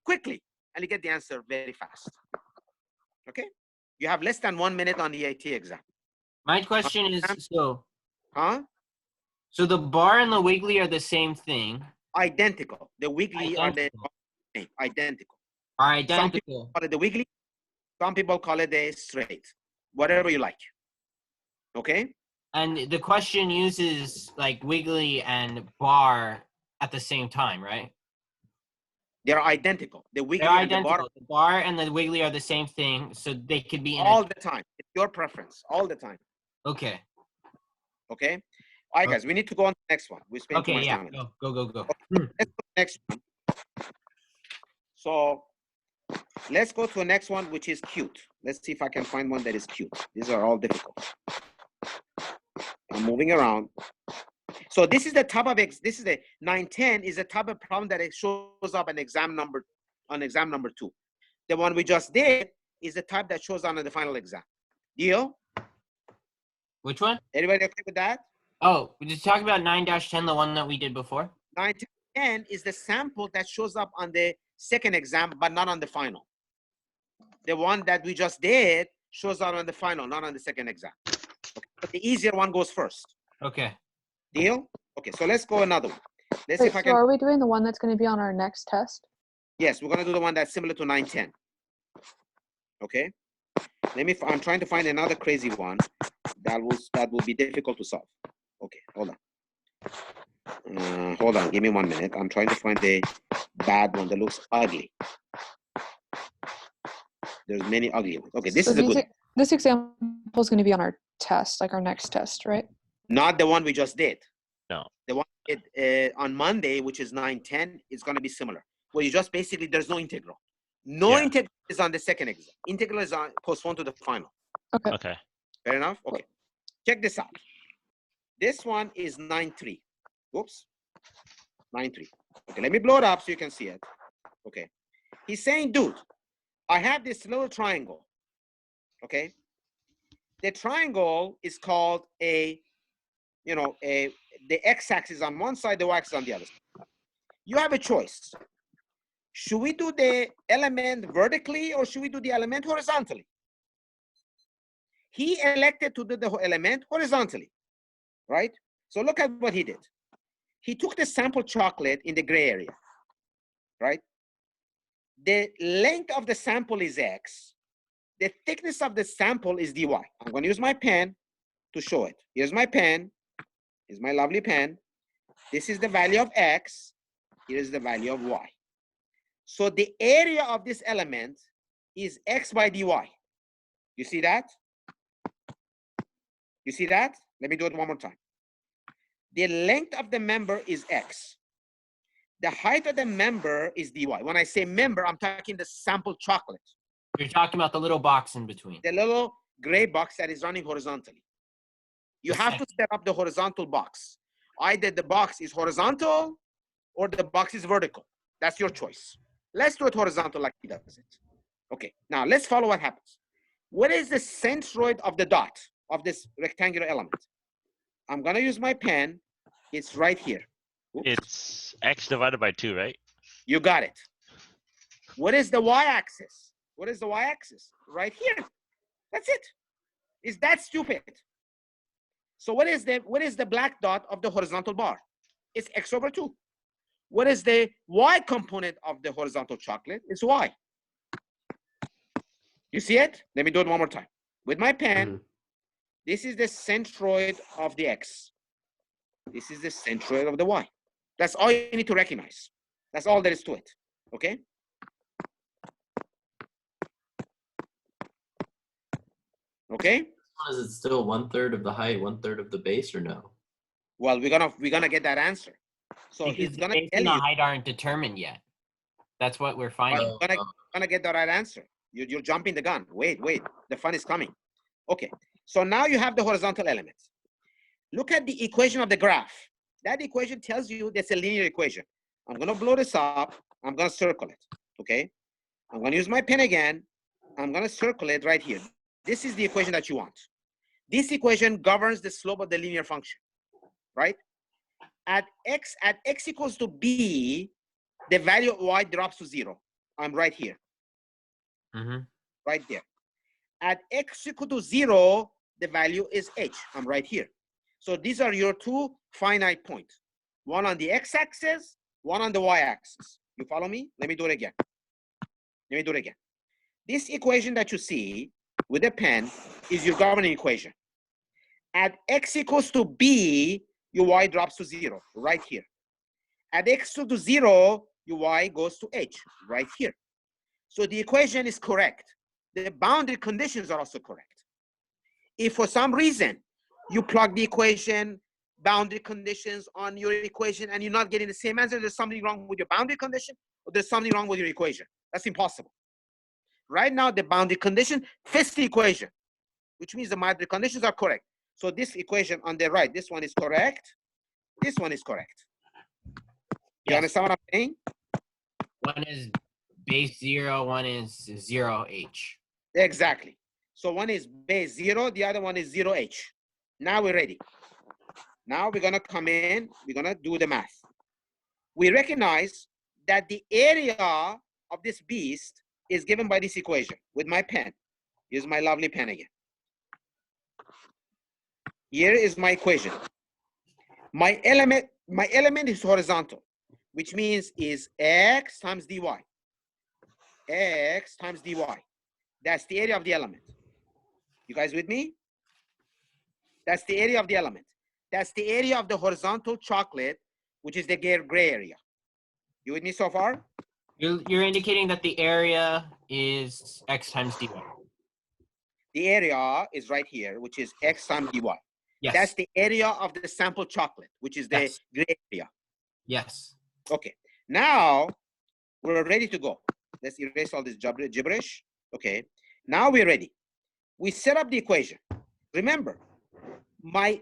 and you get the answer very fast. Okay? You have less than 1 minute on the AT exam. My question is, so the bar and the wiggly are the same thing. Identical. The wiggly are the same. Identical. Are identical. Some people call it the wiggly. Some people call it the straight. Whatever you like. Okay? And the question uses like wiggly and bar at the same time, right? They're identical. The wiggly They're and identical. The bar and the wiggly are the same thing, so they could be in all the time. It's your preference. All the time. Okay. Okay? All right, guys. We need to go on to the next one. We spent too Okay, much yeah. time on it. Go. Okay, let's go to the next one. So let's go to the next one, which is cute. Let's see if I can find one that is cute. These are all difficult. I'm moving around. So this is the type of this is the 910 is the type of problem that it shows up on exam number 2. The one we just did is the type that shows on the final exam. Deal? Which one? Everybody okay with that? Oh, we just talked about 9-10, the one that we did before. 910 is the sample that shows up on the second exam, but not on the final. The one that we just did shows up on the final, not on the second exam. Okay. But the easier one goes first. Okay. Deal? Okay, so let's go another one. Let's see Wait, if I so can. are we doing the one that's going to be on our next test? Yes, we're gonna do the one that's similar to 910. Okay. I'm trying to find another crazy one that will be difficult to solve. Okay, hold on. Hold on, give me 1 minute. I'm trying to find the bad one that looks ugly. There's many ugly ones. Okay, this is a good. This example is going to be on our test, like our next test, right? Not the one we just did. No. The one on Monday, which is 910, is going to be similar. Well, you just basically, there's no integral. No integral is on the second exam. Integral is postponed to the final. Okay. Okay. Fair enough? Okay. Check this out. This one is 9-3. Whoops. 9-3. Okay, let me blow it up so you can see it. Okay. He's saying, dude, I have this little triangle. Okay. The triangle is called the x-axis on one side, the y-axis on the other side. You have a choice. Should we do the element vertically or should we do the element horizontally? He elected to do the element horizontally, right? So look at what he did. He took the sample chocolate in the gray area, right? The length of the sample is x. The thickness of the sample is dy. I'm going to use my pen to show it. Here's my pen. Here's my lovely pen. This is the value of x. Here is the value of y. So the area of this element is x by dy. You see that? You see that? Let me do it one more time. The length of the member is x. The height of the member is dy. When I say member, I'm talking the sample chocolate. You're talking about the little box in between. The little gray box that is running horizontally. You have to set up the horizontal box. Either the box is horizontal or the box is vertical. That's your choice. Let's do it horizontal like he does it. Okay, now let's follow what happens. What is the centroid of the dot of this rectangular element? I'm gonna use my pen. It's right here. Oops. It's x divided by 2, right? You got it. What is the y-axis? What is the y-axis? Right here. That's it. Is that stupid? So what is the black dot of the horizontal bar? It's x over 2. What is the y component of the horizontal chocolate? It's y. You see it? Let me do it one more time. With my pen, this is the centroid of the x. This is the centroid of the y. That's all you need to recognize. That's all there is to it. Okay? Okay? Is it still 1/3 of the height, 1/3 of the base, or no? Well, we're gonna get that answer. So because he's gonna the base tell and the you. height aren't determined yet. That's what we're finding. I'm gonna get the right answer. You're jumping the gun. Wait. The fun is coming. Okay. So now you have the horizontal elements. Look at the equation of the graph. That equation tells you that's a linear equation. I'm gonna blow this up. I'm gonna circle it. Okay. I'm gonna use my pen again. I'm gonna circle it right here. This is the equation that you want. This equation governs the slope of the linear function, right? At x equals to b, the value of y drops to 0. I'm right here. Right there. At x equal to 0, the value is h. I'm right here. So these are your two finite points. One on the x-axis, one on the y-axis. You follow me? Let me do it again. Let me do it again. This equation that you see with a pen is your governing equation. At x equals to b, your y drops to 0, right here. At x equals to 0, your y goes to h, right here. So the equation is correct. The boundary conditions are also correct. If for some reason you plug the equation, boundary conditions on your equation, and you're not getting the same answer, there's something wrong with your boundary condition, or there's something wrong with your equation. That's impossible. Right now, the boundary condition fits the equation, which means the boundary conditions are correct. So this equation on the right, this one is correct. This one is correct. You understand what I'm saying? One is base 0, one is 0h. Exactly. So one is base 0, the other one is 0h. Now we're ready. Now we're gonna come in, we're gonna do the math. We recognize that the area of this beast is given by this equation with my pen. Use my lovely pen again. Here is my equation. My element is horizontal, which means is x times dy. X times dy. That's the area of the element. You guys with me? That's the area of the element. That's the area of the horizontal chocolate, which is the gray area. You with me so far? You're indicating that the area is x times dy. The area is right here, which is x times dy. Yes. That's the area of the sample chocolate, which is the gray area. Yes. Okay. Now we're ready to go. Let's erase all this gibberish. Okay. Now we're ready. We set up the equation. Remember, my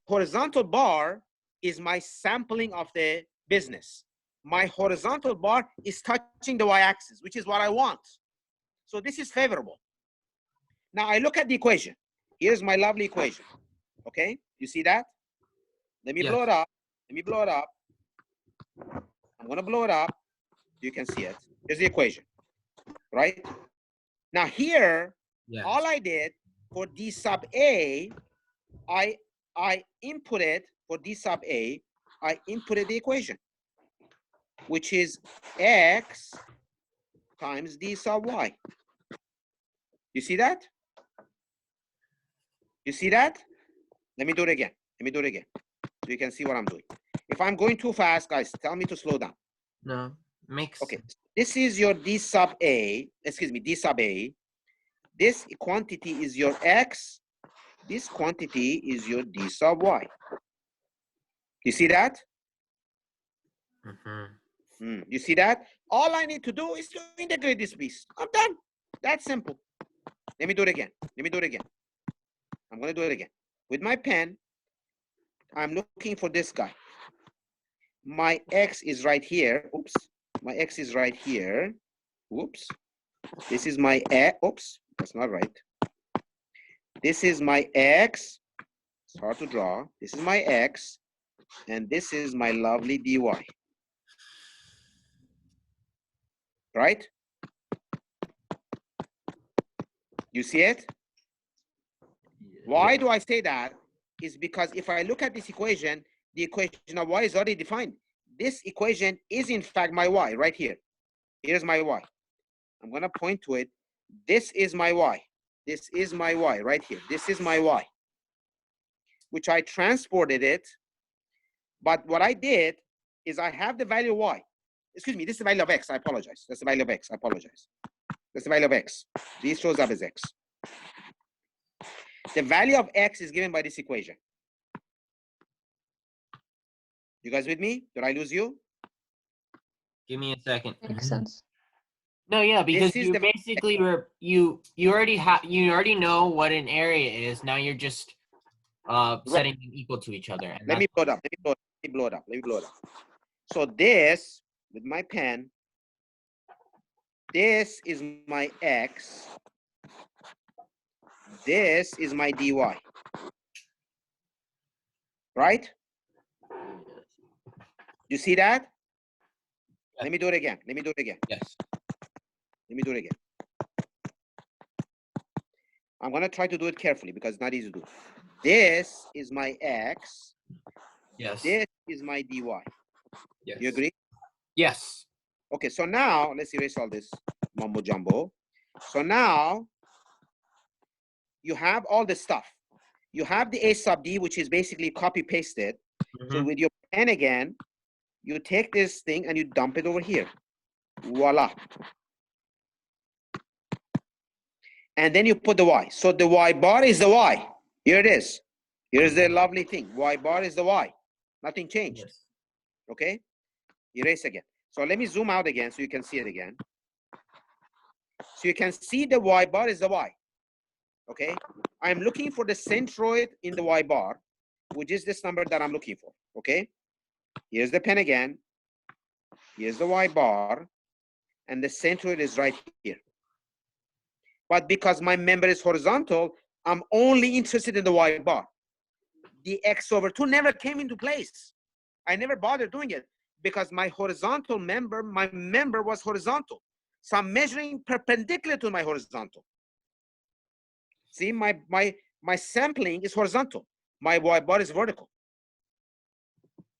horizontal bar is my sampling of the business. My horizontal bar is touching the y-axis, which is what I want. So this is favorable. Now I look at the equation. Here's my lovely equation. Okay, you see that? Let me blow it up. Let me blow it up. I'm gonna blow it up. You can see it. Here's the equation, right? Now here, all I did for D sub A, I inputted for D sub A, I inputted the equation, which is x times D sub Y. You see that? You see that? Let me do it again. Let me do it again. So you can see what I'm doing. If I'm going too fast, guys, tell me to slow down. No, makes okay. This is your D sub A, excuse me, D sub A. This quantity is your X. This quantity is your D sub Y. You see that? You see that? All I need to do is to integrate this piece. I'm done. That's simple. Let me do it again. Let me do it again. I'm going to do it again. With my pen, I'm looking for this guy. My X is right here. Oops. My X is right here. Oops. This is my X. Oops. That's not right. This is my X. It's hard to draw. This is my X. And this is my lovely DY. Right? You see it? Why do I say that? Is because if I look at this equation, the equation of y is already defined. This equation is in fact my y right here. Here's my y. I'm going to point to it. This is my y. This is my y right here. This is my y, which I transported it. But what I did is I have the value of y. Excuse me, this is the value of x. I apologize. That's the value of x. I apologize. That's the value of x. This shows up as x. The value of x is given by this equation. You guys with me? Did I lose you? Give me a second. Makes sense. No, yeah, because you basically were you already know what an area is. Now you're just setting them equal to each other. And let me blow it up. Let me blow it up. Let me blow it up. So this, with my pen, this is my x. This is my dy. Right? You see that? Let me do it again. Let me do it again. Yes. Let me do it again. I'm going to try to do it carefully because it's not easy to do. This is my x. Yes. This is my dy. Yes. You agree? Yes. Okay, so now let's erase all this mumbo jumbo. So now you have all this stuff. You have the a sub d, which is basically copy pasted. So with your pen again, you take this thing and you dump it over here. Voila. And then you put the y. So the y bar is the y. Here it is. Here's the lovely thing. Y bar is the y. Nothing changed. Yes. Okay? Erase again. So let me zoom out again so you can see it again. So you can see the y bar is the y. Okay? I'm looking for the centroid in the y bar, which is this number that I'm looking for. Okay? Here's the pen again. Here's the y bar. And the centroid is right here. But because my member is horizontal, I'm only interested in the y bar. The x over 2 never came into place. I never bothered doing it because my horizontal member, my member was horizontal. So I'm measuring perpendicular to my horizontal. See, my sampling is horizontal. My y bar is vertical.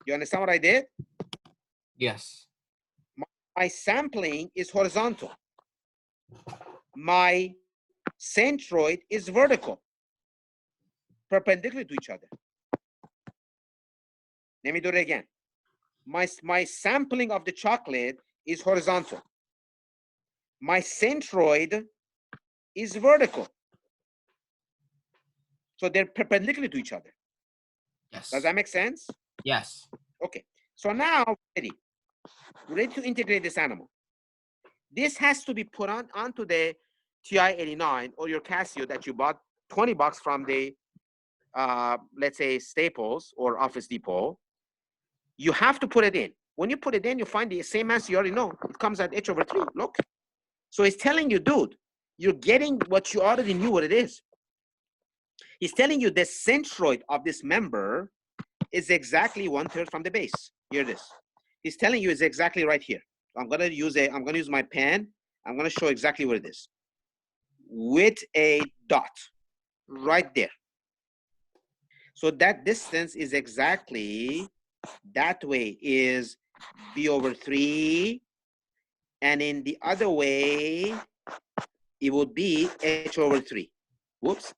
You understand what I did? Yes. My sampling is horizontal. My centroid is vertical, perpendicular to each other. Let me do it again. My sampling of the chocolate is horizontal. My centroid is vertical. So they're perpendicular to each other. Yes. Does that make sense? Yes. Okay. So now ready to integrate this animal. This has to be put onto the TI-89 or your Casio that you bought 20 bucks from the, let's say, Staples or Office Depot. You have to put it in. When you put it in, you find the same answer you already know. It comes at h over 3. Look. So it's telling you, dude, you're getting what you already knew what it is. He's telling you the centroid of this member is exactly 1/3 from the base. Here it is. He's telling you it's exactly right here. I'm gonna use my pen. I'm gonna show exactly what it is. With a dot right there. So that distance is exactly that way is b over 3. And in the other way, it would be h over 3. Whoops,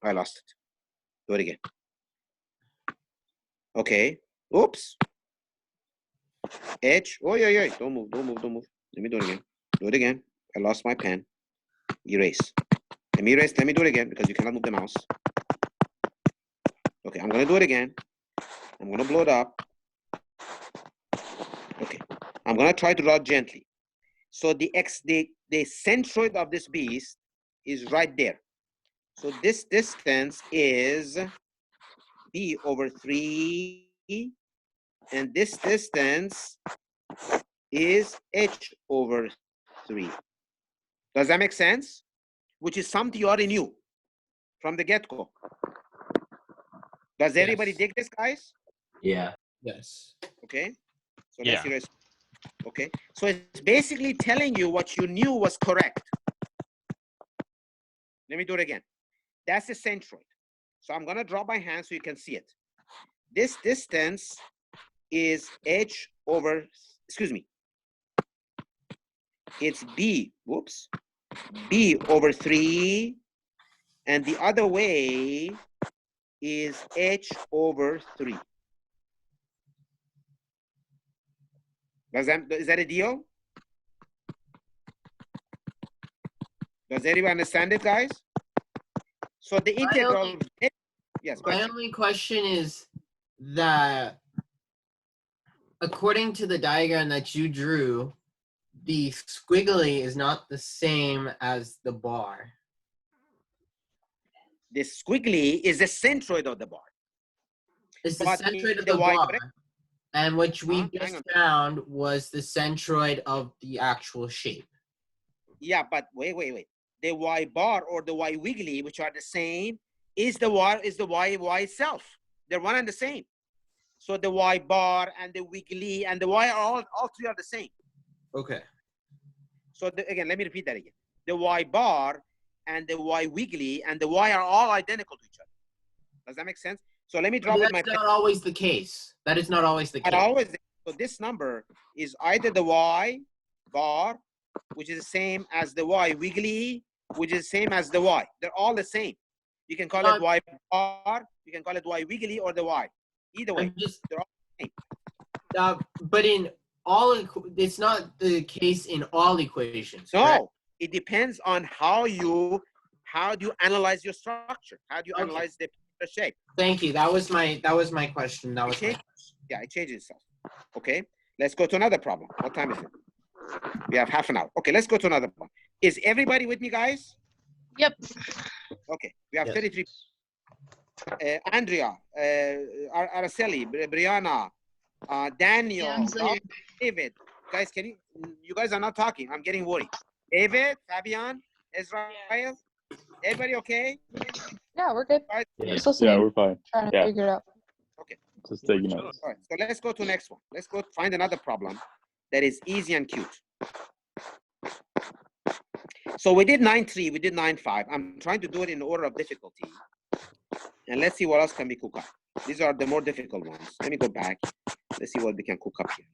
I lost it. Do it again. Okay. Oops. Oh, yeah. Don't move. Let me do it again. Do it again. I lost my pen. Erase. Let me erase. Let me do it again because you cannot move the mouse. Okay, I'm going to do it again. I'm going to blow it up. Okay. I'm going to try to draw gently. So the centroid of this beast is right there. So this distance is b over 3, and this distance is h over 3. Does that make sense? Which is something you already knew from the get-go. Does everybody dig this, guys? Yeah. Yes. Okay. So Yeah. let's erase. Okay. So it's basically telling you what you knew was correct. Let me do it again. That's the centroid. So I'm going to draw by hand so you can see it. This distance is h over, excuse me. It's b, whoops, b over 3. And the other way is h over 3. Is that a deal? Does everyone understand it, guys? So the integral, yes, go My ahead. only question is that according to the diagram that you drew, the squiggly is not the same as the bar. The squiggly is the centroid of the bar. It's the But centroid in of the the y bar, direction, and which we hang just on. found was the centroid of the actual shape. Yeah, but wait. the y bar or the y wiggly, which are the same, is the y itself. They're one and the same. So the y bar and the wiggly and the y are all three are the same. Okay. So again, let me repeat that again. The y bar and the y wiggly and the y are all identical to each other. Does that make sense? So let me draw with my That's not always the case. That is not always the case. So this number is either the y bar, which is the same as the y wiggly, which is the same as the y. They're all the same. You can call it y bar, you can call it y wiggly, or the y. Either way, they're all the same. But in all, it's not the case in all equations. No, correct? it depends on how do you analyze your structure? How do you analyze the shape? Thank you. That was my question. That was yeah, it changes itself. Okay, let's go to another problem. What time is it? We have half an hour. Okay, let's go to another one. Is everybody with me, guys? Yep. Okay, we have 33. Andrea, Araceli, Brianna, Daniel, David. Guys, you guys are not talking. I'm getting worried. David, Fabian, Israel, everybody okay? Yeah, we're good. Right. Just listening. Yeah, we're fine. Trying to figure it out. Okay. Just taking notes. All right, so let's go to the next one. Let's go find another problem that is easy and cute. So we did 9.3, we did 9.5. I'm trying to do it in order of difficulty. And let's see what else can we cook up. These are the more difficult ones. Let me go back. Let's see what we can cook up here.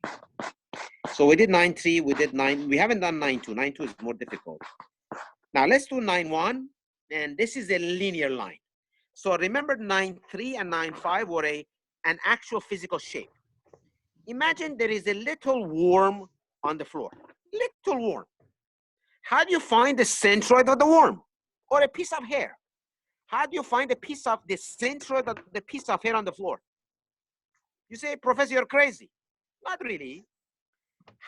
So we did 9.3, we did 9. We haven't done 9.2. 9.2 is more difficult. Now let's do 9.1. And this is a linear line. So remember 9.3 and 9.5 were an actual physical shape. Imagine there is a little worm on the floor. Little worm. How do you find the centroid of the worm? Or a piece of hair? How do you find a piece of the centroid of the piece of hair on the floor? You say, Professor, you're crazy. Not really.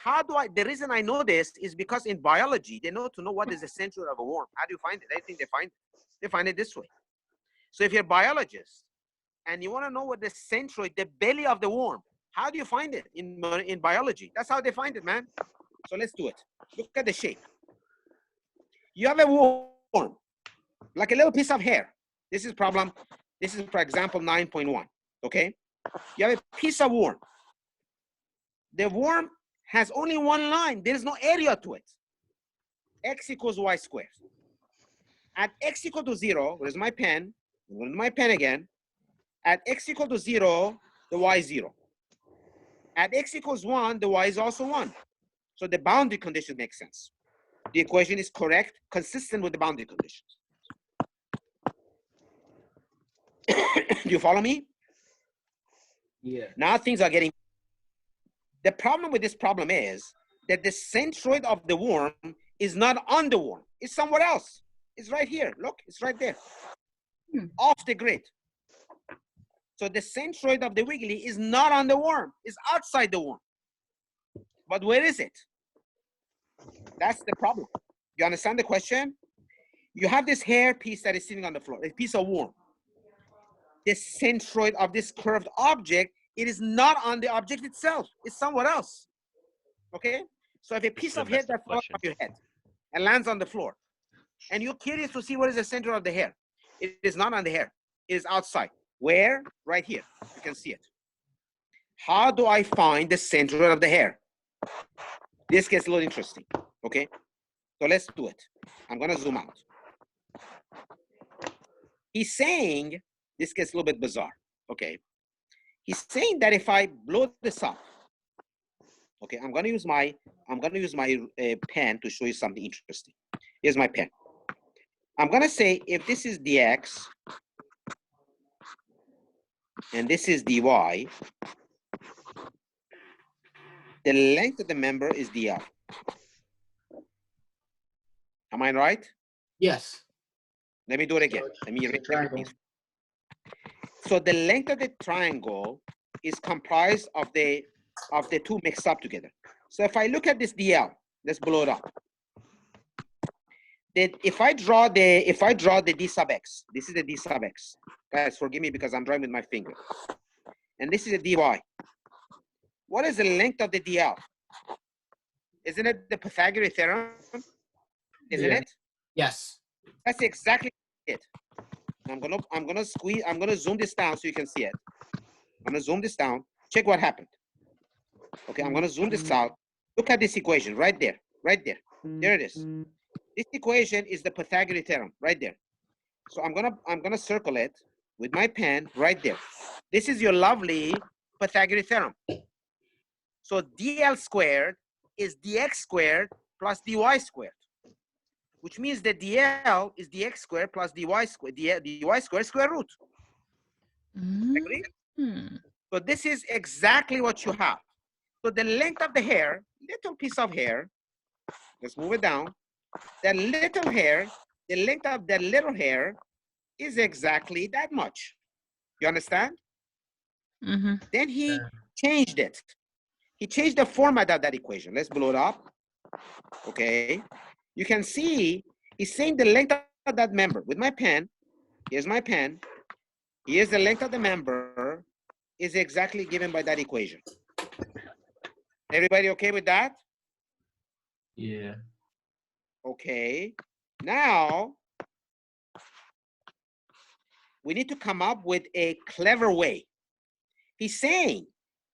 The reason I know this is because in biology, they know to know what is the centroid of a worm. How do you find it? I think they find it this way. So if you're a biologist and you want to know what the centroid, the belly of the worm, how do you find it in biology? That's how they find it, man. So let's do it. Look at the shape. You have a worm, like a little piece of hair. This is problem. This is, for example, 9.1. Okay. You have a piece of worm. The worm has only one line. There is no area to it. X equals y squared. At x equal to 0, where's my pen? Where's my pen again? At x equal to 0, the y is 0. At x equals 1, the y is also 1. So the boundary condition makes sense. The equation is correct, consistent with the boundary conditions. Do you follow me? Yeah. Now things are getting... The problem with this problem is that the centroid of the worm is not on the worm. It's somewhere else. It's right here. Look, it's right there. Off the grid. So the centroid of the wiggly is not on the worm. It's outside the worm. But where is it? That's the problem. You understand the question? You have this hair piece that is sitting on the floor, a piece of worm. The centroid of this curved object, it is not on the object itself. It's somewhere else. Okay? So if a piece of hair that falls on your head and lands on the floor, and you're curious to see what is the center of the hair, it is not on the hair. It is outside. Where? Right here. You can see it. How do I find the center of the hair? This gets a little interesting. Okay? So let's do it. I'm going to zoom out. He's saying, this gets a little bit bizarre. Okay? He's saying that if I blow this up, okay, I'm going to use my pen to show you something interesting. Here's my pen. I'm going to say if this is dx and this is dy, the length of the member is dr. Am I right? Yes. Let me do it again. Let me repeat. So the length of the triangle is comprised of the two mixed up together. So if I look at this dl, let's blow it up. If I draw the d sub x, this is the d sub x. Guys, forgive me because I'm drawing with my finger. And this is a dy. What is the length of the dl? Isn't it the Pythagorean theorem? Isn't it? Yes. That's exactly it. I'm gonna zoom this down so you can see it. I'm gonna zoom this down. Check what happened. Okay, I'm gonna zoom this out. Look at this equation right there, right there. There it is. This equation is the Pythagorean theorem right there. So I'm gonna circle it with my pen right there. This is your lovely Pythagorean theorem. So dl squared is dx squared plus dy squared, which means that dl is dx squared plus dy squared, dy squared square root. Agree? So this is exactly what you have. So the length of the hair, little piece of hair, let's move it down. The little hair, the length of the little hair is exactly that much. You understand? Then he changed it. He changed the format of that equation. Let's blow it up. Okay. You can see he's saying the length of that member. With my pen, here's my pen. Here's the length of the member is exactly given by that equation. Everybody okay with that? Yeah. Okay. Now, we need to come up with a clever way. He's saying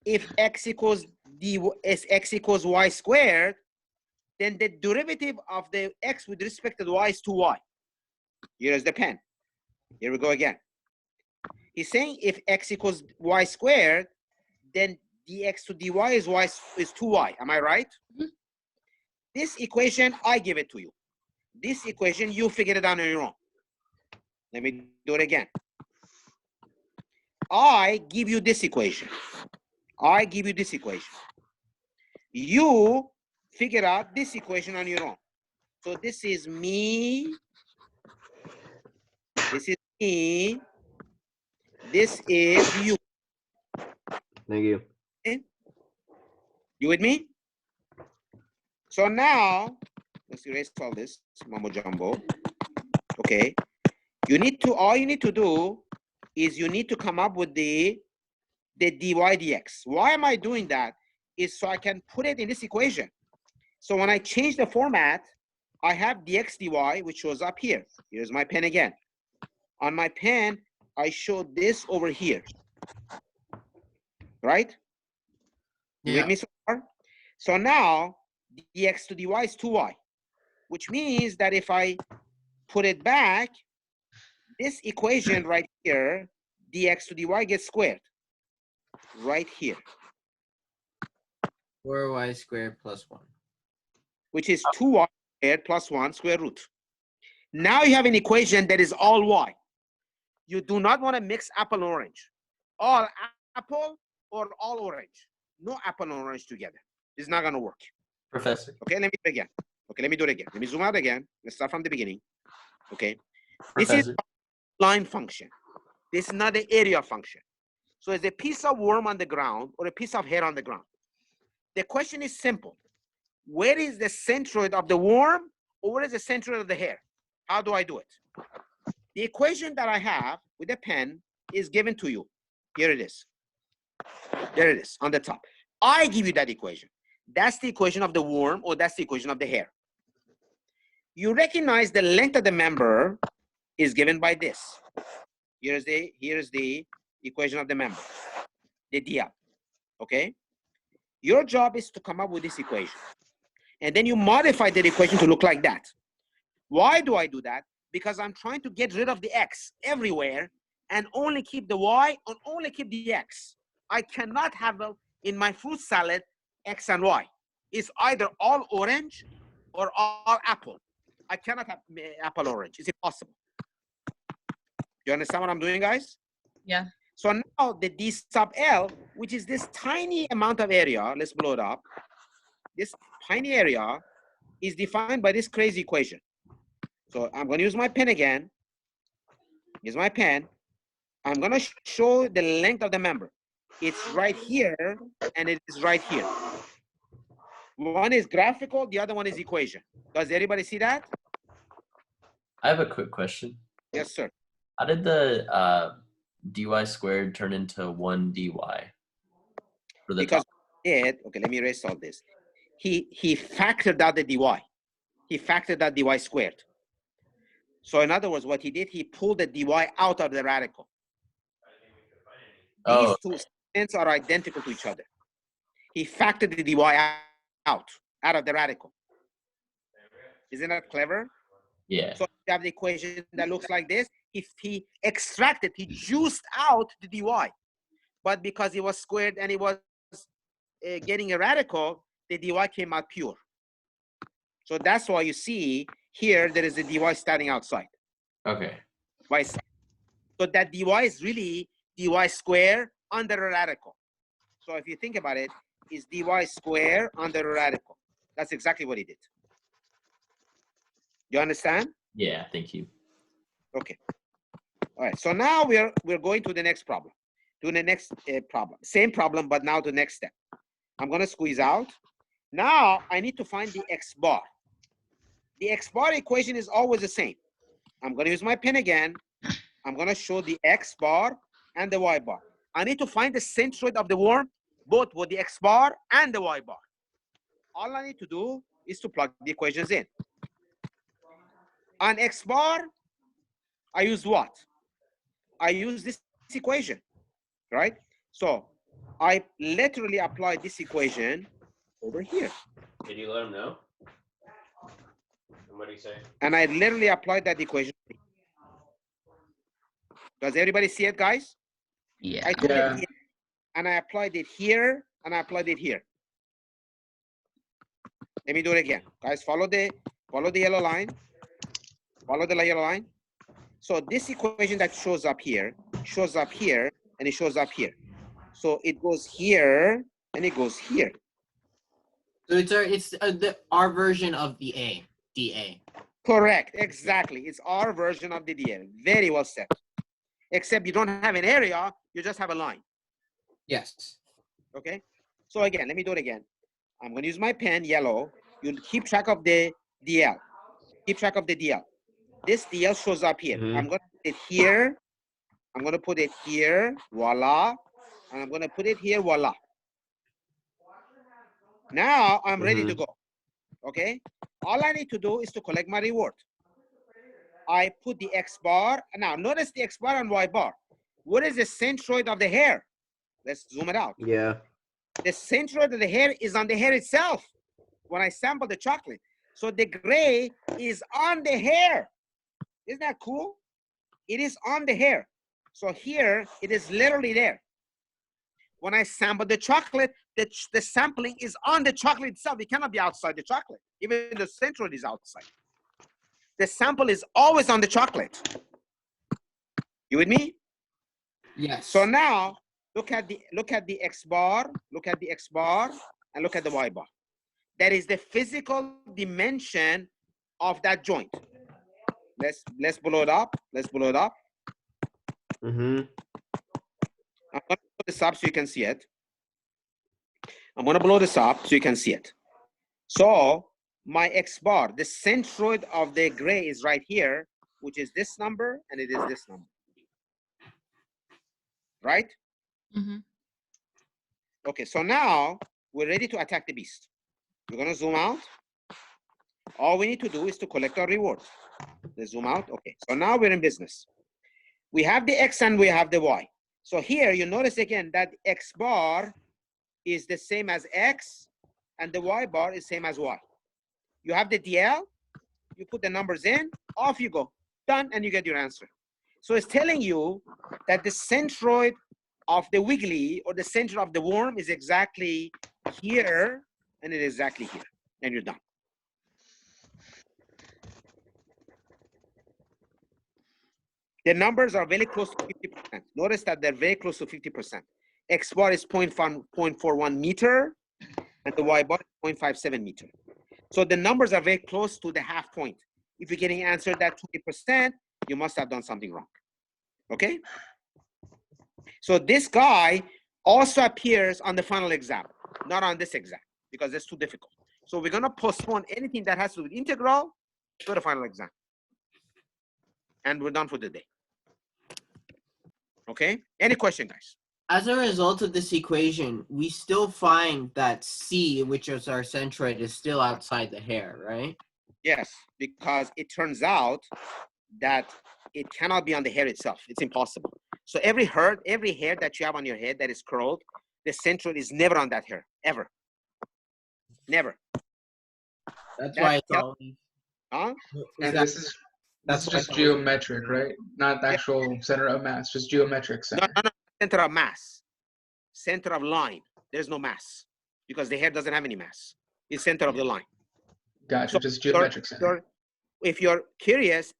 if x equals y squared, then the derivative of the x with respect to the y is 2y. Here's the pen. Here we go again. He's saying if x equals y squared, then dx to dy is 2y. Am I right? This equation, I give it to you. This equation, you figure it out on your own. Let me do it again. I give you this equation. I give you this equation. You figure out this equation on your own. So this is me. This is me. This is you. Thank you. Okay? You with me? So now, let's erase all this mumbo jumbo. Okay. All you need to do is you need to come up with the dy dx. Why am I doing that? Is so I can put it in this equation. So when I change the format, I have dx dy, which shows up here. Here's my pen again. On my pen, I show this over here. Right? You with me so far? So now, dx to dy is 2y, which means that if I put it back, this equation right here, dx to dy gets squared. Right here. 4y squared plus 1. Which is 2y squared plus 1 square root. Now you have an equation that is all y. You do not want to mix apple and orange. All apple or all orange. No apple and orange together. It's not going to work. Professor. Okay, let me do it again. Okay, let me do it again. Let me zoom out again. Let's start from the beginning. Okay. This is a line function. This is not the area function. So it's a piece of worm on the ground or a piece of hair on the ground. The question is simple. Where is the centroid of the worm or where is the centroid of the hair? How do I do it? The equation that I have with a pen is given to you. Here it is. There it is on the top. I give you that equation. That's the equation of the worm or that's the equation of the hair. You recognize the length of the member is given by this. Here's the equation of the member, the dl. Okay? Your job is to come up with this equation. And then you modify the equation to look like that. Why do I do that? Because I'm trying to get rid of the x everywhere and only keep the y and only keep the x. I cannot have in my fruit salad x and y. It's either all orange or all apple. I cannot have apple orange. It's impossible. You understand what I'm doing, guys? Yeah. So now the d sub l, which is this tiny amount of area, let's blow it up. This tiny area is defined by this crazy equation. So I'm going to use my pen again. Here's my pen. I'm going to show the length of the member. It's right here, and it is right here. One is graphical, the other one is equation. Does everybody see that? I have a quick question. Yes, sir. How did the dy squared turn into 1 dy? For the Because top? okay, let me erase all this. He factored out the dy. He factored out dy squared. So in other words, what he did, he pulled the dy out of the radical. Oh, These two statements are identical to each other. He factored the dy out of the radical. Isn't that clever? yeah. So you have the equation that looks like this. He extracted, he juiced out the dy. But because it was squared and it was getting a radical, the dy came out pure. So that's why you see here there is a dy standing outside. Okay. So that dy is really dy square under a radical. So if you think about it, it's dy square under a radical. That's exactly what he did. You understand? Yeah, thank you. Okay. All right. So now we're going to the next problem. To the next problem. Same problem, but now the next step. I'm going to squeeze out. Now I need to find the x bar. The x bar equation is always the same. I'm going to use my pen again. I'm going to show the x bar and the y bar. I need to find the centroid of the worm, both with the x bar and the y bar. All I need to do is to plug the equations in. On x bar, I use what? I use this equation, right? So I literally apply this equation over here. Did you let him know? What did he say? And I literally applied that equation. Does everybody see it, guys? Yeah. I took it here, and I applied it here, and I applied it here. Let me do it again. Guys, follow the yellow line. Follow the yellow line. So this equation that shows up here, and it shows up here. So it goes here, and it goes here. So it's our version of the dA. Correct, exactly. It's our version of the dA. Very well said. Except you don't have an area, you just have a line. Yes. Okay? So again, let me do it again. I'm going to use my pen, yellow. You'll keep track of the DL. Keep track of the DL. This DL shows up here. I'm going to put it here. I'm going to put it here. Voila. And I'm going to put it here. Voila. Now I'm ready to go. Okay? All I need to do is to collect my reward. I put the X bar. Now notice the X bar and Y bar. What is the centroid of the hair? Let's zoom it out. Yeah. The centroid of the hair is on the hair itself when I sample the chocolate. So the gray is on the hair. Isn't that cool? It is on the hair. So here, it is literally there. When I sample the chocolate, the sampling is on the chocolate itself. It cannot be outside the chocolate. Even the centroid is outside. The sample is always on the chocolate. You with me? Yes. So now, look at the X bar, look at the X bar, and look at the Y bar. That is the physical dimension of that joint. Let's blow it up. Let's blow it up. I'm going to blow this up so you can see it. I'm going to blow this up so you can see it. So my X bar, the centroid of the gray is right here, which is this number, and it is this number. Right? Okay, so now we're ready to attack the beast. We're going to zoom out. All we need to do is to collect our reward. Let's zoom out. Okay, so now we're in business. We have the X and we have the Y. So here you notice again that X bar is the same as X and the Y bar is same as Y. You have the DL, you put the numbers in, off you go. Done, and you get your answer. So it's telling you that the centroid of the wiggly or the center of the worm is exactly here, and it is exactly here, and you're done. The numbers are very close to 50%. Notice that they're very close to 50%. X bar is 0.41 meter, and the Y bar is 0.57 meter. So the numbers are very close to the half point. If you're getting answered at 20%, you must have done something wrong. Okay? So this guy also appears on the final exam, not on this exam, because it's too difficult. So we're going to postpone anything that has to do with integral to the final exam. And we're done for the day. Okay? Any question, guys? As a result of this equation, we still find that C, which is our centroid, is still outside the hair, right? Yes, because it turns out that it cannot be on the hair itself. It's impossible. So every hair that you have on your head that is curled, the centroid is never on that hair, ever. Never. That's why it's always. Huh? And this is just geometric, right? Not the actual center of mass, just geometric center. No, center of mass. Center of line. There's no mass because the hair doesn't have any mass. It's center of the line. Gotcha, So just geometric center. If you're curious,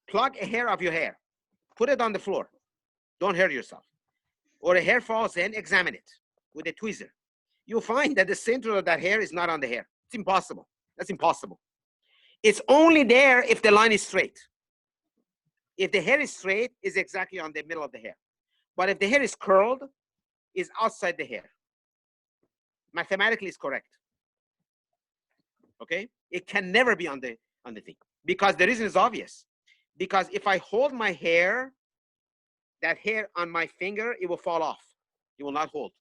plug a hair of your hair. Put it on the floor. Don't hurt yourself. Or a hair falls in, examine it with a tweezer. You'll find that the center of that hair is not on the hair. It's impossible. That's impossible. It's only there if the line is straight. If the hair is straight, it's exactly on the middle of the hair. But if the hair is curled, it's outside the hair. Mathematically, it's correct. Okay? It can never be on the thing. Because the reason is obvious. Because if I hold my hair, that hair on my finger, it will fall off. It will not hold.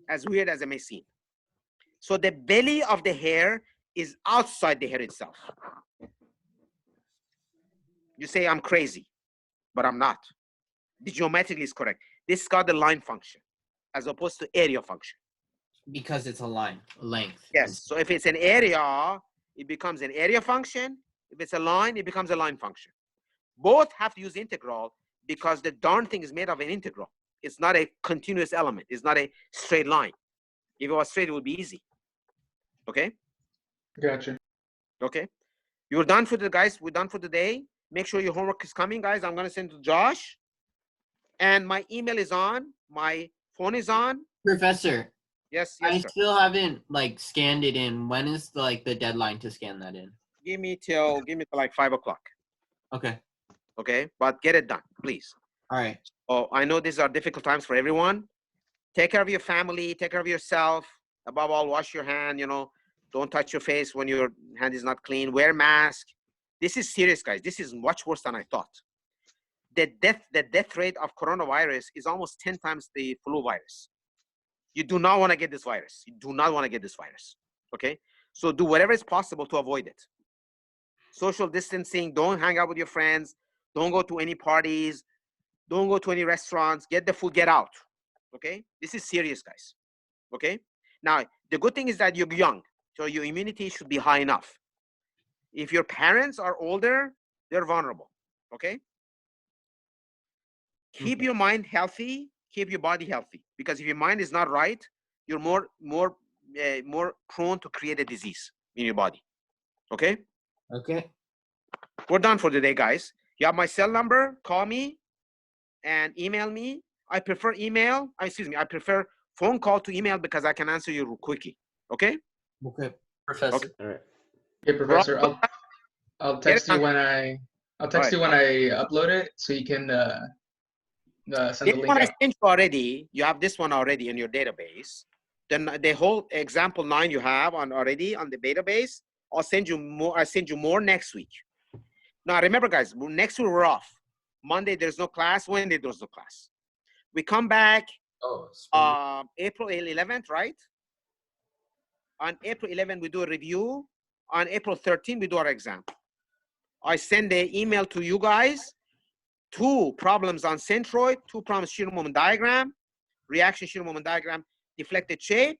As weird as it may seem. So the belly of the hair is outside the hair itself. You say I'm crazy, but I'm not. The geometrically is correct. This is called the line function, as opposed to area function. Because it's a line, length. Yes, so if it's an area, it becomes an area function. If it's a line, it becomes a line function. Both have to use integral because the darn thing is made of an integral. It's not a continuous element. It's not a straight line. If it was straight, it would be easy. Okay? Gotcha. Okay. You're done for the guys. We're done for the day. Make sure your homework is coming, guys. I'm going to send to Josh. And my email is on. My phone is on. Professor. Yes, I sir. still haven't scanned it in. When is the deadline to scan that in? Give me till like 5 o'clock. Okay. Okay. But get it done, please. All right. Oh, I know these are difficult times for everyone. Take care of your family. Take care of yourself. Above all, wash your hand. Don't touch your face when your hand is not clean. Wear mask. This is serious, guys. This is much worse than I thought. The death rate of coronavirus is almost 10 times the flu virus. You do not want to get this virus. You do not want to get this virus. Okay? So do whatever is possible to avoid it. Social distancing. Don't hang out with your friends. Don't go to any parties. Don't go to any restaurants. Get the food. Get out. Okay? This is serious, guys. Okay? Now, the good thing is that you're young. So your immunity should be high enough. If your parents are older, they're vulnerable. Okay? Keep your mind healthy. Keep your body healthy. Because if your mind is not right, you're more prone to create a disease in your body. Okay? Okay. We're done for today, guys. You have my cell number. Call me and email me. I prefer email. I prefer phone call to email because I can answer you quickly. Okay? Okay. Professor. Okay. All right. Okay, Professor. I'll text you when I upload it so you can send the link I out. sent you already. You have this one already in your database. Then the whole example 9 you have already on the database. I'll send you more. I'll send you more next week. Now remember, guys, next week we're off. Monday there's no class. Wednesday there's no class. We come back April 11th, right? On April 11th we do a review. On April 13th we do our exam. I send the email to you guys. 2 problems on Centroid, 2 problems shear moment diagram, reaction shear moment diagram, deflected shape.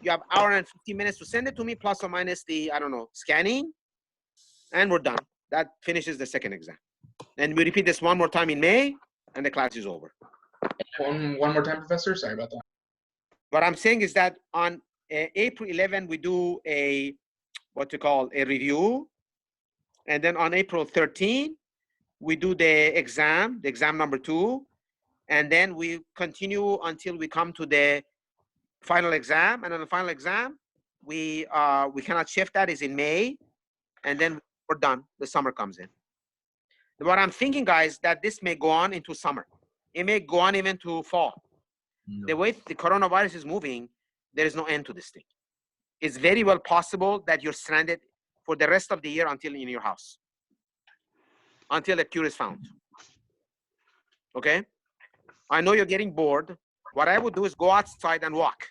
You have hour and 15 minutes to send it to me, plus or minus the, scanning. And we're done. That finishes the second exam. And we repeat this one more time in May, and the class is over. One more time, Professor? Sorry about that. What I'm saying is that on April 11, we do a review. And then on April 13, we do the exam number 2. And then we continue until we come to the final exam. And on the final exam, we cannot shift that, is in May. And then we're done. The summer comes in. What I'm thinking, guys, that this may go on into summer. It may go on even to fall. No. The way the coronavirus is moving, there is no end to this thing. It's very well possible that you're stranded for the rest of the year until in your house. Until a cure is found. Okay? I know you're getting bored. What I would do is go outside and walk.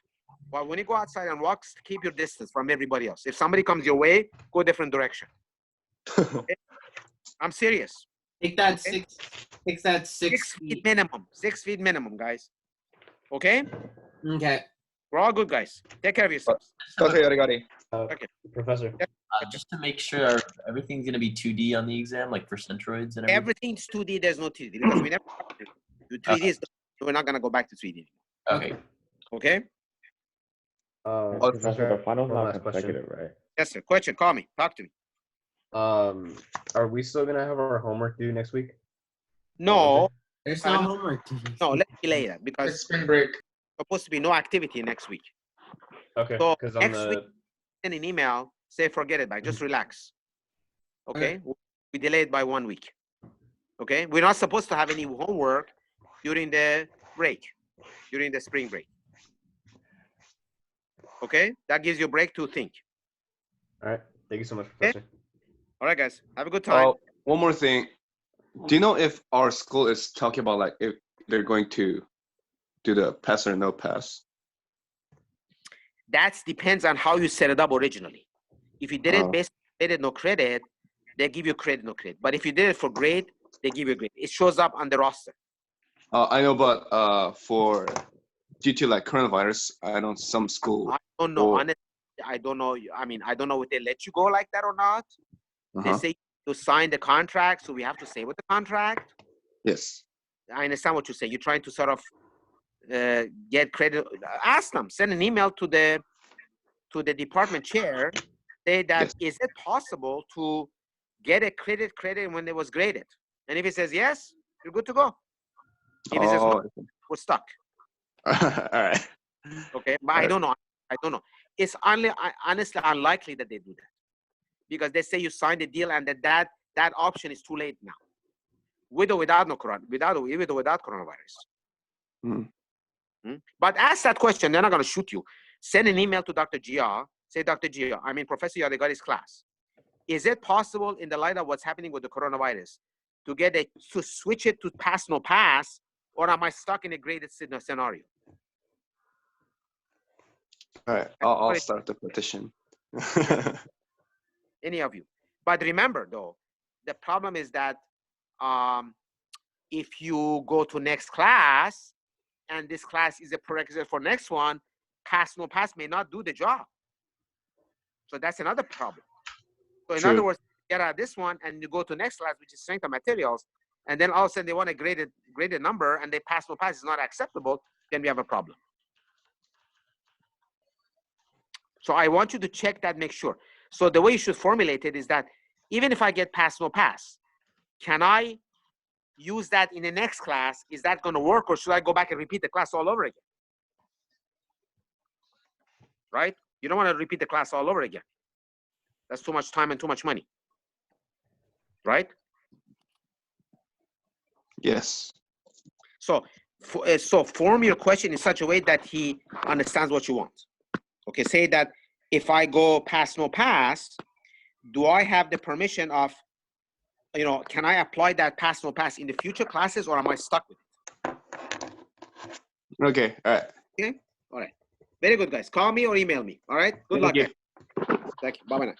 But when you go outside and walk, keep your distance from everybody else. If somebody comes your way, go a different direction. I'm serious. Take that Okay. Take that 6 feet minimum. 6 feet minimum, guys. Okay? Okay. We're all good, guys. Take care of yourselves. Dr. Yadegari. Okay. Professor. Just to make sure everything's gonna be 2D on the exam, like for centroids and everything. Everything's 2D, there's no 3D because we never do 3D. Is we're not gonna go back to 3D. Okay. Okay? Professor, the finals one not last question. consecutive, right? Yes, sir. Question, call me. Talk to me. Are we still gonna have our homework due next week? No. There's no homework. No, let's delay that It's because spring break. supposed to be no activity next week. Okay, So because on next the week, send an email, say forget it, just relax. Okay? We delayed by 1 week. Okay? We're not supposed to have any homework during the break, during the spring break. Okay? That gives you a break to think. all right. Thank you so much, Professor. All right, guys. Have a good time. One more thing. Do you know if our school is talking about like if they're going to do the pass or no pass? That depends on how you set it up originally. If you did it based on credit, no credit, they give you credit, no credit. But if you did it for grade, they give you a grade. It shows up on the roster. I know, but for due to like coronavirus, I know some school. I don't know. Honestly, I don't know. I mean, I don't know if they let you go like that or not. They say to sign the contract, so we have to stay with the contract. Yes. I understand what you say. You're trying to sort of get credit. Ask them. Send an email to the department chair. Say that is it possible to get a credit when it was graded? And if he says yes, you're good to go. If he says no, we're stuck. All right. Okay, but I don't know. It's honestly unlikely that they do that because they say you signed the deal and that option is too late now. With or without coronavirus. But ask that question. They're not going to shoot you. Send an email to Dr. Gia. Say, Dr. Gia, Professor Yadegari's class. Is it possible in the light of what's happening with the coronavirus to switch it to pass, no pass, or am I stuck in a graded scenario? All right. I'll start the petition. Any of you. But remember, though, the problem is that if you go to next class, and this class is a prerequisite for next one, pass, no pass may not do the job. So that's another problem. So in other words, get out of this one and you go to next class, which is strength of materials, and then all of a sudden they want a graded number and they pass, no pass is not acceptable, then we have a problem. So I want you to check that, make sure. So the way you should formulate it is that even if I get pass, no pass, can I use that in the next class? Is that going to work, or should I go back and repeat the class all over again? Right? You don't want to repeat the class all over again. That's too much time and too much money. Right? Yes. So form your question in such a way that he understands what you want. Okay, say that if I go pass, no pass, do I have the permission of, can I apply that pass, no pass in the future classes, or am I stuck with it? Okay, all right. Okay, all right. Very good, guys. Call me or email me. All right, good luck. Thank you. Bye-bye now.